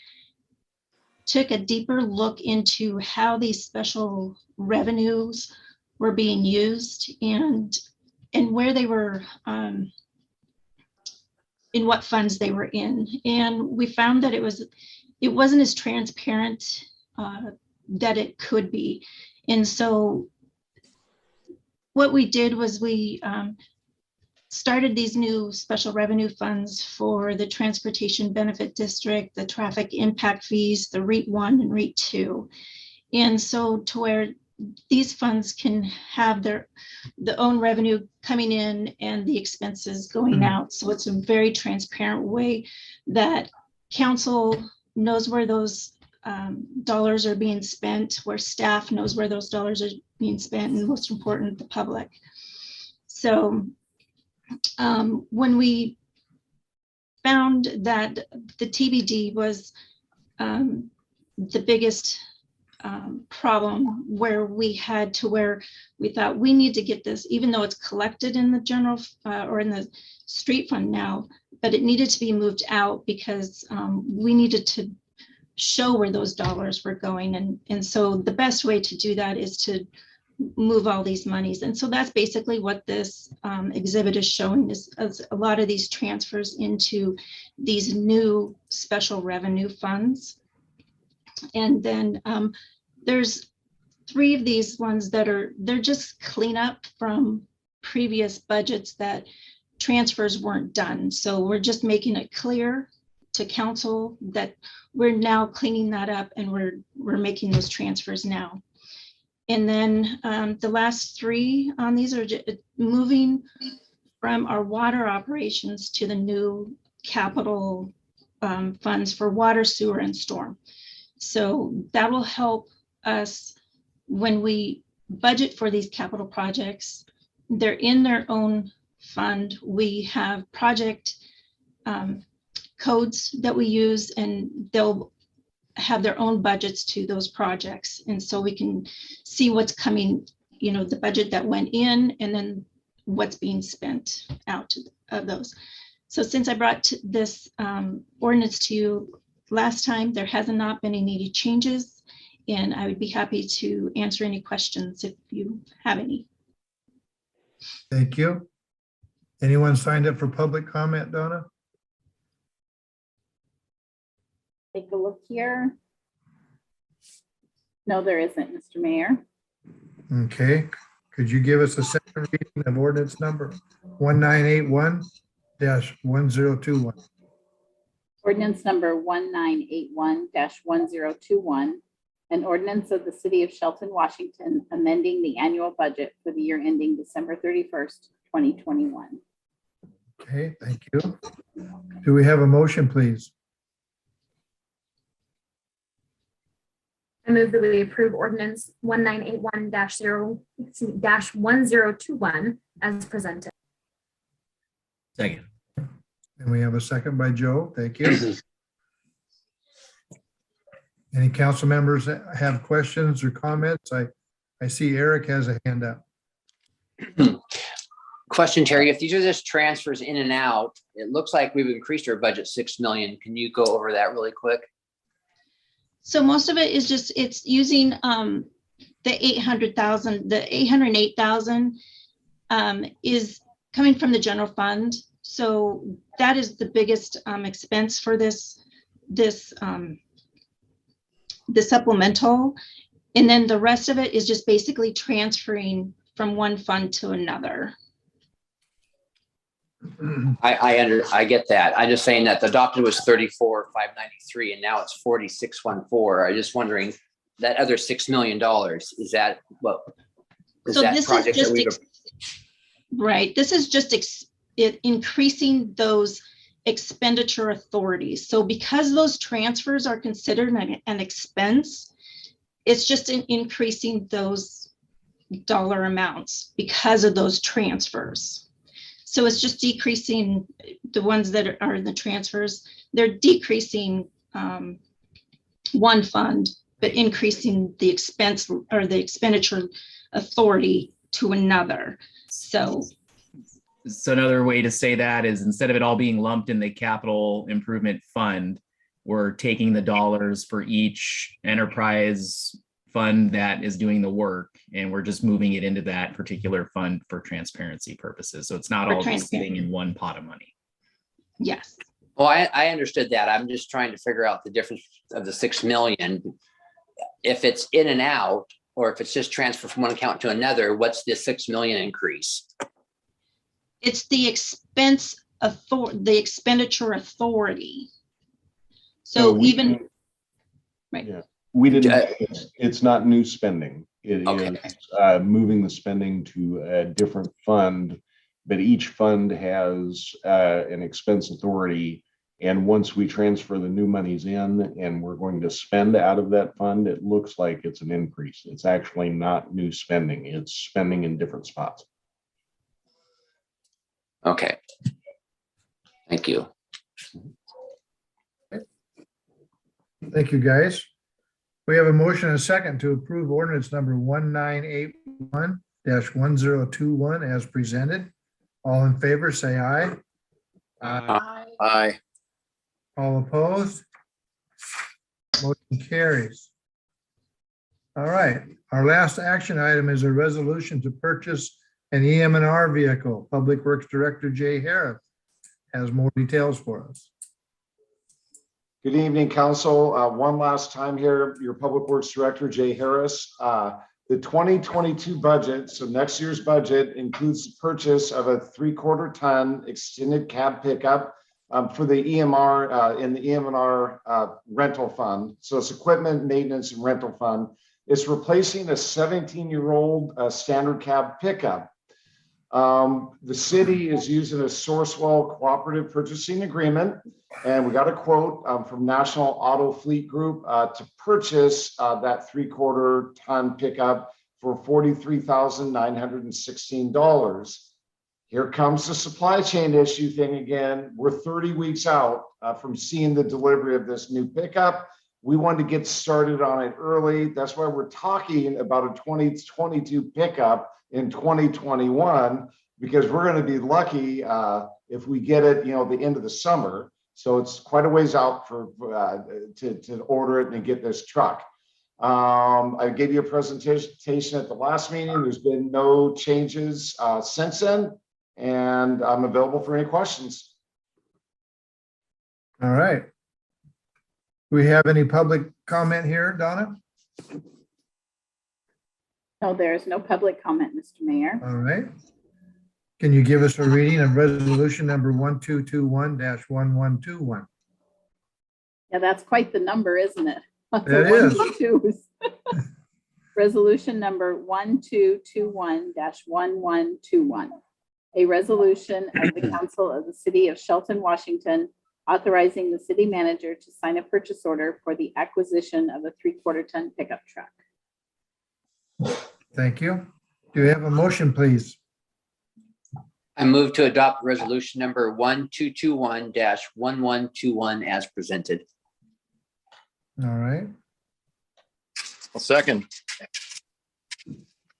took a deeper look into how these special revenues were being used and where they were, in what funds they were in. And we found that it wasn't as transparent that it could be. And so what we did was we started these new special revenue funds for the Transportation Benefit District, the traffic impact fees, the REIT 1 and REIT 2. And so to where these funds can have the own revenue coming in and the expenses going out. So it's a very transparent way that council knows where those dollars are being spent, where staff knows where those dollars are being spent, and most important, the public. So when we found that the TBD was the biggest problem, where we thought we need to get this, even though it's collected in the general or in the street fund now, but it needed to be moved out because we needed to show where those dollars were going. And so the best way to do that is to move all these monies. And so that's basically what this exhibit is showing, is a lot of these transfers into these new special revenue funds. And then there's 3 of these ones they're just cleanup from previous budgets that transfers weren't done. So we're just making it clear to council that we're now cleaning that up and we're making those transfers now. And then the last 3 on these are moving from our water operations to the new capital funds for water, sewer, and storm. So that will help us when we budget for these capital projects. They're in their own fund. We have project codes that we use, and they'll have their own budgets to those projects. And so we can see what's coming, the budget that went in and then what's being spent out of those. So since I brought this ordinance to you last time, there has not been any changes, and I would be happy to answer any questions if you have any. Thank you. Anyone signed up for public comment, Donna? Take a look here. No, there isn't, Mr. Mayor. Okay, could you give us a second reading of ordinance number 1981-1021? Ordinance number 1981-1021, an ordinance of the city of Shelton, Washington, amending the annual budget for the year ending December 31st, 2021. Okay, thank you. Do we have a motion, please? I move that we approve ordinance 1981-1021 as presented. Second. And we have a second by Joe. Thank you. Any council members that have questions or comments? I see Eric has a hand up. Question, Terry, if these are just transfers in and out, it looks like we've increased our budget 6 million. Can you go over that really quick? So most of it is just, it's using the 800,000, the 808,000 is coming from the general fund. So that is the biggest expense for this the supplemental. And then the rest of it is just basically transferring from one fund to another. I get that. I'm just saying that the adopted was 34,593 and now it's 46,114. I'm just wondering that other $6 million, is that what? Is So that this is project that just, we've right, this is just increasing those expenditure authorities. So because those transfers are considered an expense, it's just increasing those dollar amounts because of those transfers. So it's just decreasing the ones that are in the transfers. They're decreasing one fund, but increasing the expense or the expenditure authority to another. So another way to say that is instead of it all being lumped in the capital improvement fund, we're taking the dollars for each enterprise fund that is doing the work, and we're just moving it into that particular fund for transparency purposes. So it's not all just sitting in one pot of money. Yes. Well, I understood that. I'm just trying to figure out the difference of the 6 million. If it's in and out, or if it's just transfer from one account to another, what's the 6 million increase? It's the the expenditure authority. So even, right. Yeah, we didn't, it's not new spending. It is moving the spending to a different fund, but each fund has an expense authority. And once we transfer the new monies in and we're going to spend out of that fund, it looks like it's an increase. It's actually not new spending. It's spending in different spots. Okay. Thank you. Thank you, guys. We have a motion and a second to approve ordinance number 1981-1021 as presented. All in favor, say aye. Aye. Aye. All opposed? Motion carries. All right, our last action item is a resolution to purchase an EM&R vehicle. Public Works Director Jay Harris has more details for us. Good evening, Council. One last time here, your Public Works Director, Jay Harris. The 2022 budget, so next year's budget, includes the purchase of a 3/4 ton extended cab pickup for the EMR in the EM&R rental fund. So it's equipment, maintenance, and rental fund. It's replacing a 17-year-old standard cab pickup. The city is using a Sourcewell cooperative purchasing agreement, and we got a quote from National Auto Fleet Group to purchase that 3/4 ton pickup for $43,916. Here comes the supply chain issue thing again. We're 30 weeks out from seeing the delivery of this new pickup. We wanted to get started on it early. That's why we're talking about a 2022 pickup in 2021, because we're going to be lucky if we get it, the end of the summer. So it's quite a ways out for to order it and get this truck. I gave you a presentation at the last meeting. There's been no changes since then, and I'm available for any questions. All right. Do we have any public comment here, Donna? No, there is no public comment, Mr. Mayor. All right. Can you give us a reading of resolution number 1221-1121? Yeah, that's quite the number, isn't it? Lots of It ones is. and twos. Resolution number 1221-1121. A resolution of the Council of the City of Shelton, Washington, authorizing the city manager to sign a purchase order for the acquisition of a 3/4 ton pickup truck. Thank you. Do you have a motion, please? I move to adopt resolution number 1221-1121 as presented. All right. I'll second.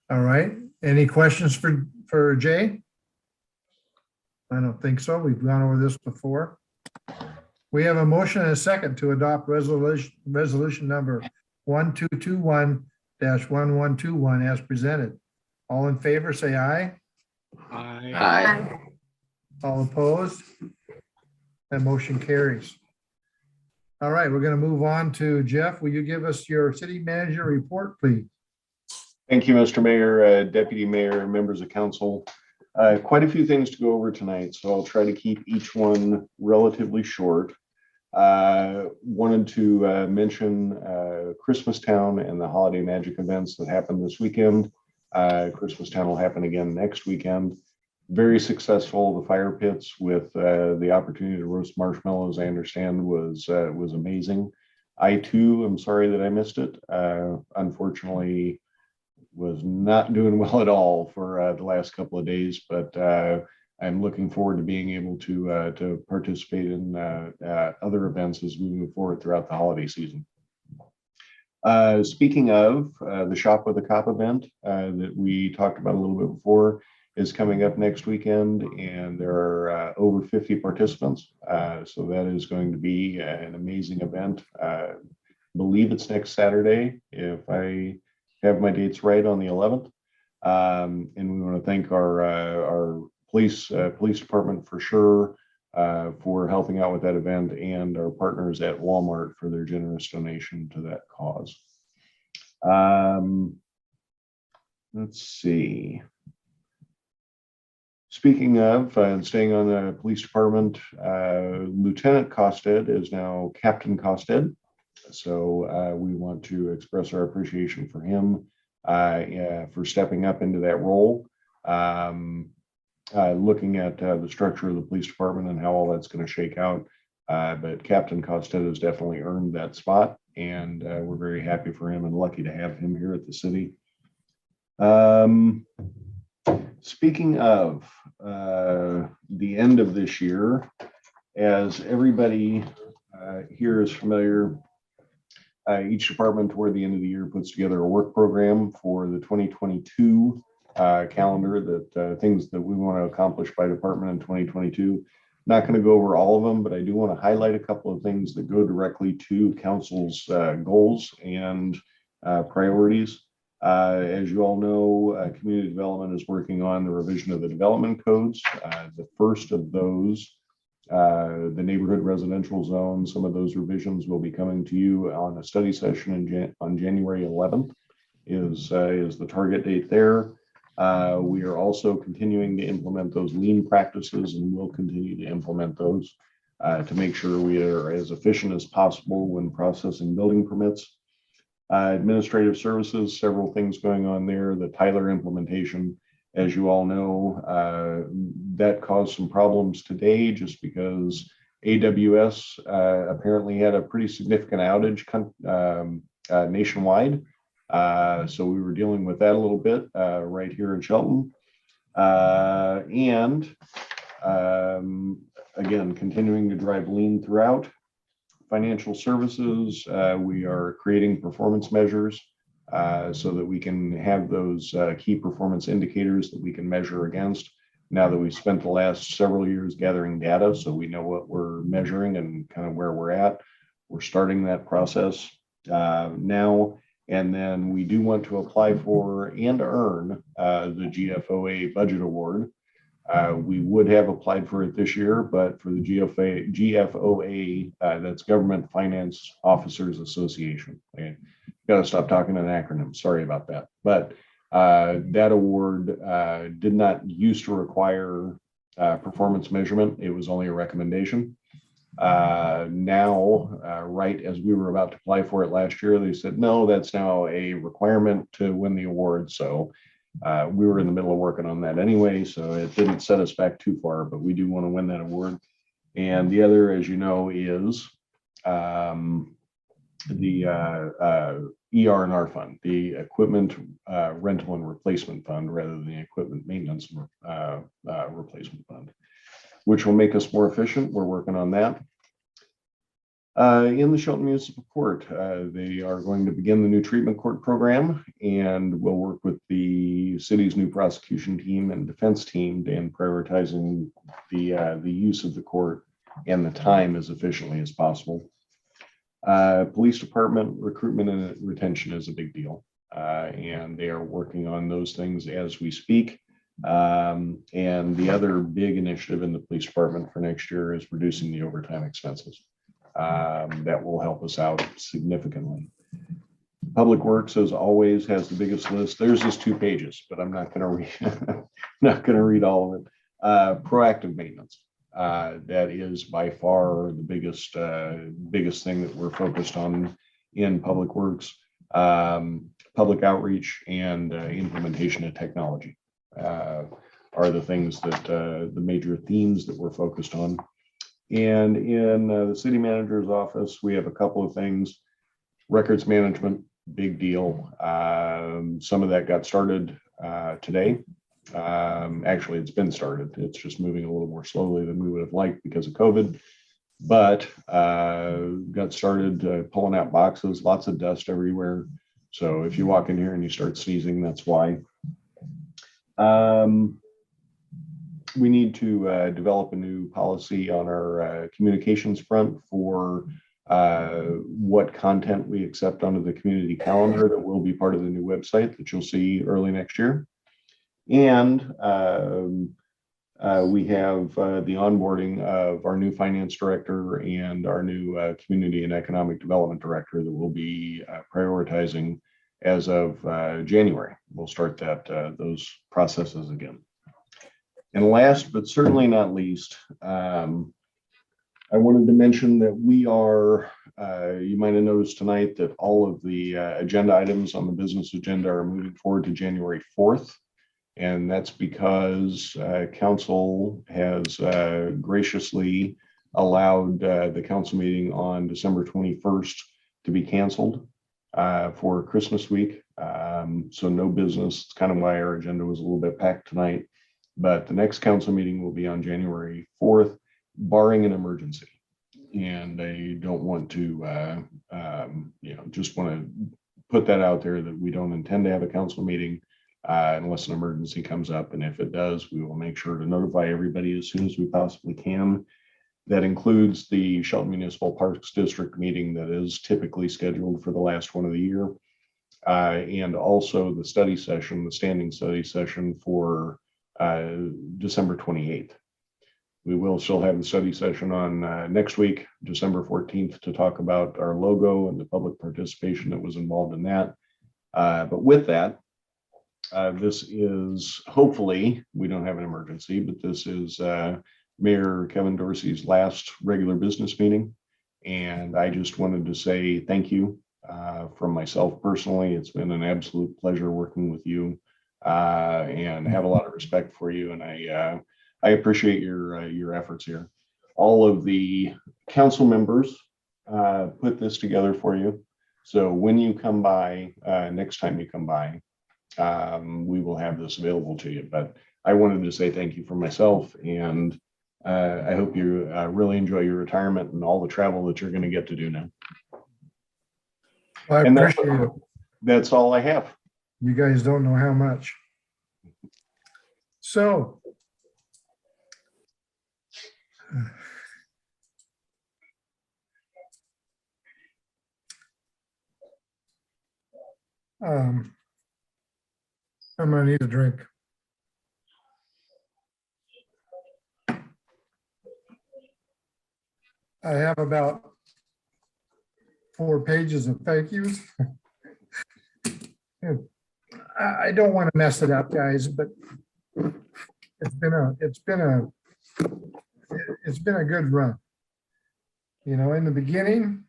All right. Any questions for Jay? I don't think so. We've gone over this before. We have a motion and a second to adopt resolution number 1221-1121 as presented. All in favor, say aye. Aye. All opposed? That motion carries. All right, we're going to move on to Jeff. Will you give us your city manager report, please? Thank you, Mr. Mayor, Deputy Mayor, members of council. Quite a few things to go over tonight, so I'll try to keep each one relatively short. Wanted to mention Christmastown and the Holiday Magic events that happened this weekend. Christmastown will happen again next weekend. Very successful. The fire pits with the opportunity to roast marshmallows, I understand, was amazing. I too am sorry that I missed it. Unfortunately, was not doing well at all for the last couple of days, but I'm looking forward to being able to participate in other events as we move forward throughout the holiday season. Speaking of the Shop with a Cop event that we talked about a little bit before is coming up next weekend, and there are over 50 participants. So that is going to be an amazing event. I believe it's next Saturday, if I have my dates right, on the 11th. And we want to thank our police department for sure for helping out with that event, and our partners at Walmart for their generous donation to that cause. Let's see. Speaking of and staying on the police department, Lieutenant Costed is now Captain Costed. So we want to express our appreciation for him for stepping up into that role. Looking at the structure of the police department and how all that's going to shake out. But Captain Costed has definitely earned that spot, and we're very happy for him and lucky to have him here at the city. Speaking of the end of this year, as everybody here is familiar, each department toward the end of the year puts together a work program for the 2022 calendar, that things that we want to accomplish by department in 2022. Not going to go over all of them, but I do want to highlight a couple of things that go directly to council's goals and priorities. As you all know, community development is working on the revision of the development codes. The first of those, the neighborhood residential zone, some of those revisions will be coming to you on a study session on January 11th is the target date there. We are also continuing to implement those lean practices, and we'll continue to implement those to make sure we are as efficient as possible when processing building permits. Administrative services, several things going on there. The Tyler implementation, as you all know, that caused some problems today just because AWS apparently had a pretty significant outage nationwide. So we were dealing with that a little bit right here in Shelton. And again, continuing to drive lean throughout. Financial services, we are creating performance measures so that we can have those key performance indicators that we can measure against. Now that we've spent the last several years gathering data, so we know what we're measuring and kind of where we're at, we're starting that process now. And then we do want to apply for and earn the GFOA budget award. We would have applied for it this year, but for the GFOA, that's Government Finance Officers Association. Okay. Got to stop talking in acronyms. Sorry about that. But that award did not used to require performance measurement. It was only a recommendation. Now, right as we were about to apply for it last year, they said, no, that's now a requirement to win the award. So we were in the middle of working on that anyway, so it didn't set us back too far, but we do want to win that award. And the other, as you know, is the ER&R fund, the equipment rental and replacement fund, rather than the equipment maintenance replacement fund, which will make us more efficient. We're working on that. In the Shelton Municipal Court, they are going to begin the new treatment court program, and will work with the city's new prosecution team and defense team in prioritizing the use of the court and the time as efficiently as possible. Police department recruitment and retention is a big deal, and they are working on those things as we speak. And the other big initiative in the police department for next year is reducing the overtime expenses. That will help us out significantly. Public Works, as always, has the biggest list. There's just 2 pages, but I'm not going to read not going to read all of it. Proactive maintenance. That is by far the biggest thing that we're focused on in Public Works. Public outreach and implementation of technology are the things that the major themes that we're focused on. And in the city manager's office, we have a couple of things. Records management, big deal. Some of that got started today. Actually, it's been started. It's just moving a little more slowly than we would have liked because of COVID, but got started pulling out boxes, lots of dust everywhere. So if you walk in here and you start sneezing, that's why. We need to develop a new policy on our communications front for what content we accept onto the community calendar that will be part of the new website that you'll see early next year. And we have the onboarding of our new finance director and our new community and economic development director that we'll be prioritizing as of January. We'll start those processes again. And last, but certainly not least, I wanted to mention that we are, you might have noticed tonight that all of the agenda items on the business agenda are moving forward to January 4th. And that's because council has graciously allowed the council meeting on December 21st to be canceled for Christmas week. So no business. It's kind of why our agenda was a little bit packed tonight. But the next council meeting will be on January 4th, barring an emergency. And I don't want to, just want to put that out there that we don't intend to have a council meeting unless an emergency comes up. And if it does, we will make sure to notify everybody as soon as we possibly can. That includes the Shelton Municipal Parks District meeting that is typically scheduled for the last one of the year. And also the study session, the standing study session for December 28th. We will still have the study session on next week, December 14th, to talk about our logo and the public participation that was involved in that. But with that, this is hopefully, we don't have an emergency, but this is Mayor Kevin Dorsey's last regular business meeting. And I just wanted to say thank you from myself personally. It's been an absolute pleasure working with you and have a lot of respect for you. And I appreciate your efforts here. All of the council members put this together for you. So when you come by, next time you come by, we will have this available to you. But I wanted to say thank you for myself, and I hope you really enjoy your retirement and all the travel that you're going to get to do now. I And appreciate it. That's all I have. You guys don't know how much. So. I'm gonna need a drink. I have about 4 pages of thank yous. I don't want to mess it up, guys, but it's been a good run. You know, in the beginning,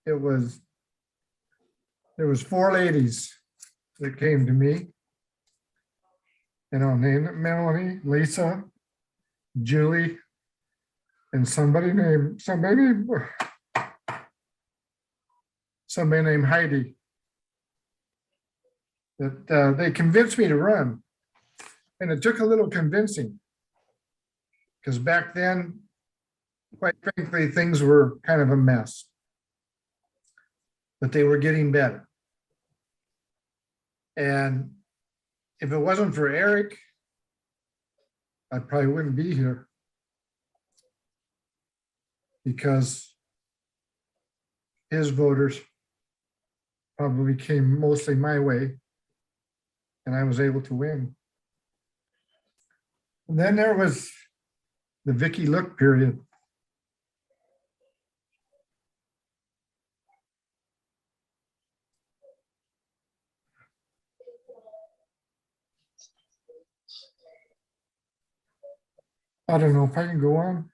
there was 4 ladies that came to me. And I'll name it Melanie, Lisa, Julie, and somebody named Heidi. That they convinced me to run. And it took a little convincing. Because back then, quite frankly, things were kind of a mess. but they were getting better. And if it wasn't for Eric, I probably wouldn't be here. Because his voters probably came mostly my way, and I was able to win. And then there was the Vicky Look period. I don't know if I can go on.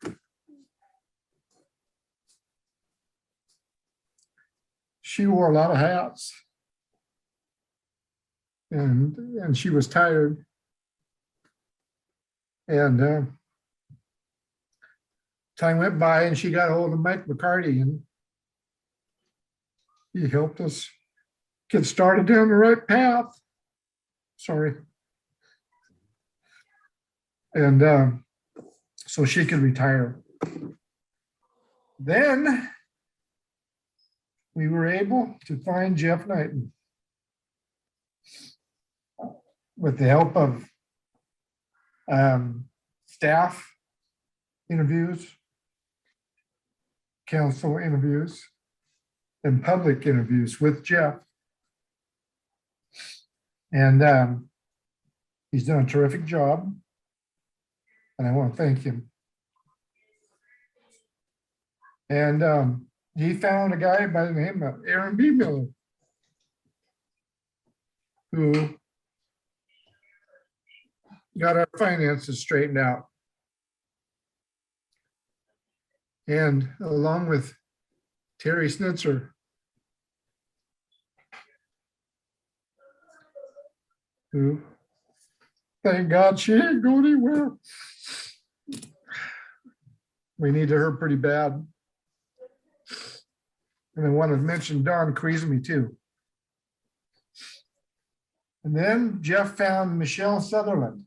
She wore a lot of hats. And she was tired. And time went by and she got a hold of Mike McCarty and he helped us get started down the right path. Sorry. And so she could retire. Then we were able to find Jeff Knighton with the help of staff interviews, council interviews, and public interviews with Jeff. And he's done a terrific job, and I want to thank him. And he found a guy by the name of Aaron B. Miller, who got our finances straightened out. And along with Terry Snitzer, who, thank God she ain't going anywhere. We needed her pretty bad. And I want to mention Don Creasmy too. And then Jeff found Michelle Sutherland,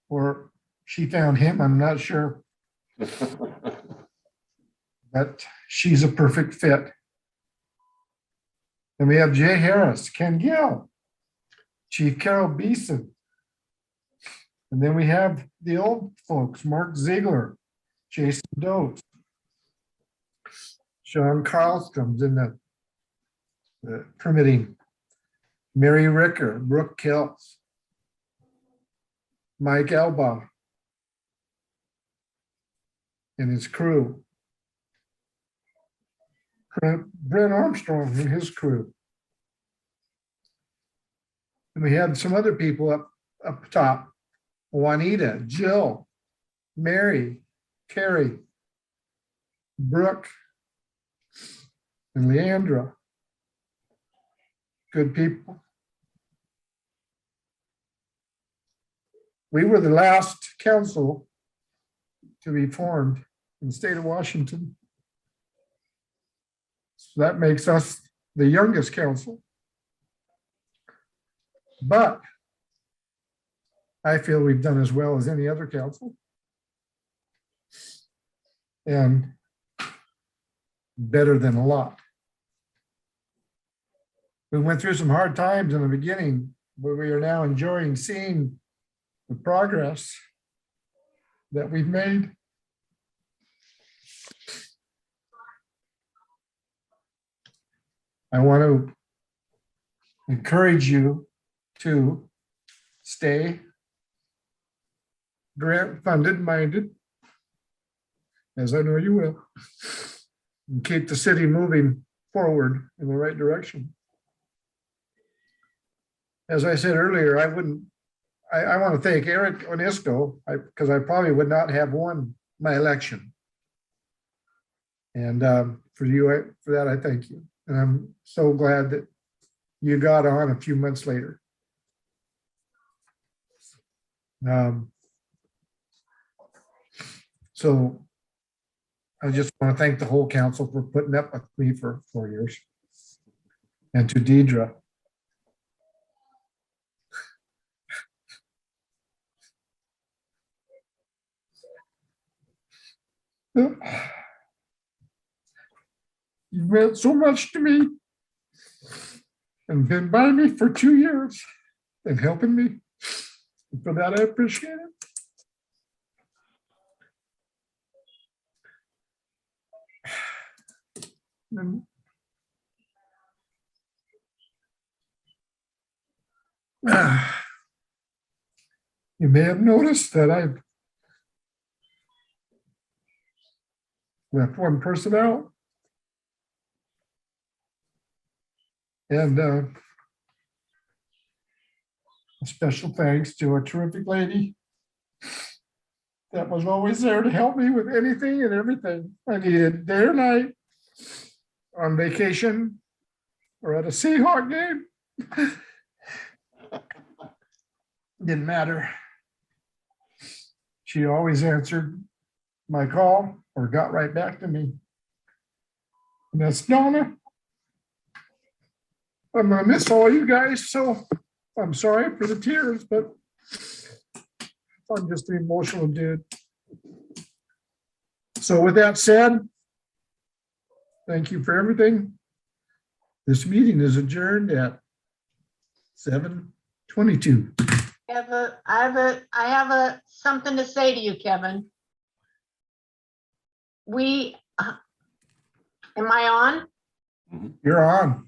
or she found him, I'm not sure. But she's a perfect fit. Then we have Jay Harris, Ken Gill, Chief Carol Beeson. And then we have the old folks, Mark Ziegler, Jason Doe, Sean Carlstrom's in the permitting, Mary Ricker, Brooke Kells, Mike Elba and his crew, Brent Armstrong and his crew. And we had some other people up top, Juanita, Jill, Mary, Carrie, Brooke, and Leandra. Good people. We were the last council to be formed in the state of Washington. So that makes us the youngest council. But I feel we've done as well as any other council. And better than a lot. We went through some hard times in the beginning, but we are now enjoying seeing the progress that we've made. I want to encourage you to stay grant funded minded, as I know you will, and keep the city moving forward in the right direction. As I said earlier, I want to thank Eric Onisco, because I probably would not have won my election. And for that, I thank you. And I'm so glad that you got on a few months later. So I just want to thank the whole council for putting up with me for 4 years. And to Deidre. You meant so much to me and been by me for 2 years and helping me. And for that, I appreciate it. And you may have noticed that I've left one person out. And a special thanks to a terrific lady that was always there to help me with anything and everything I needed, day or night, on vacation or at a Seahawk game. Didn't matter. She always answered my call or got right back to me. And that's Donna. I'm gonna miss all you guys, so I'm sorry for the tears, but I'm just an emotional dude. So with that said, thank you for everything. This meeting is adjourned at 7:22. I have something to say to you, Kevin. Am I on? You're on.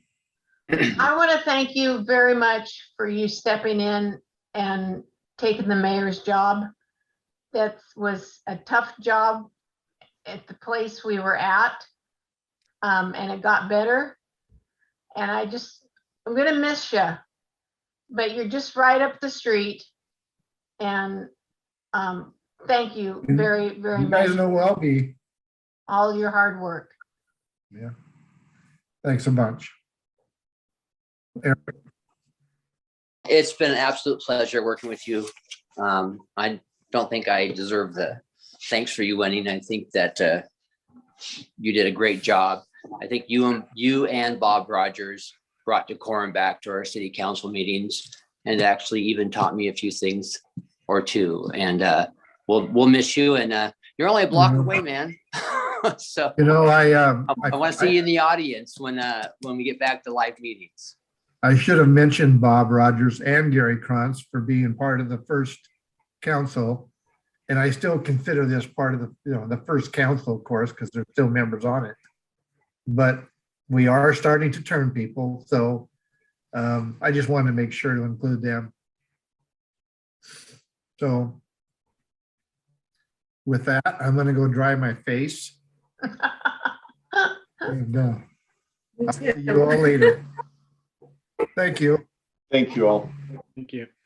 I want to thank you very much for you stepping in and taking the mayor's job. That was a tough job at the place we were at. And it got better. And I'm going to miss you, but you're just right up the street. And thank you very, very You guys much. know who I'll be. All your hard work. Yeah. Thanks a bunch. Eric. It's been an absolute pleasure working with you. I don't think I deserve the thanks for you winning. I think that you did a great job. I think you and Bob Rogers brought decorum back to our city council meetings and actually even taught me a few things or two. And we'll miss you. And you're only a block away, man. So I want to see you in the audience when we get back to live meetings. I should have mentioned Bob Rogers and Gary Krantz for being part of the first council. And I still consider this part of the first council, of course, because there's still members on it. But we are starting to turn people. So I just wanted to make sure to include them. So with that, I'm going to go dry my face. And I'll see you all later. Thank you. Thank you all. Thank you.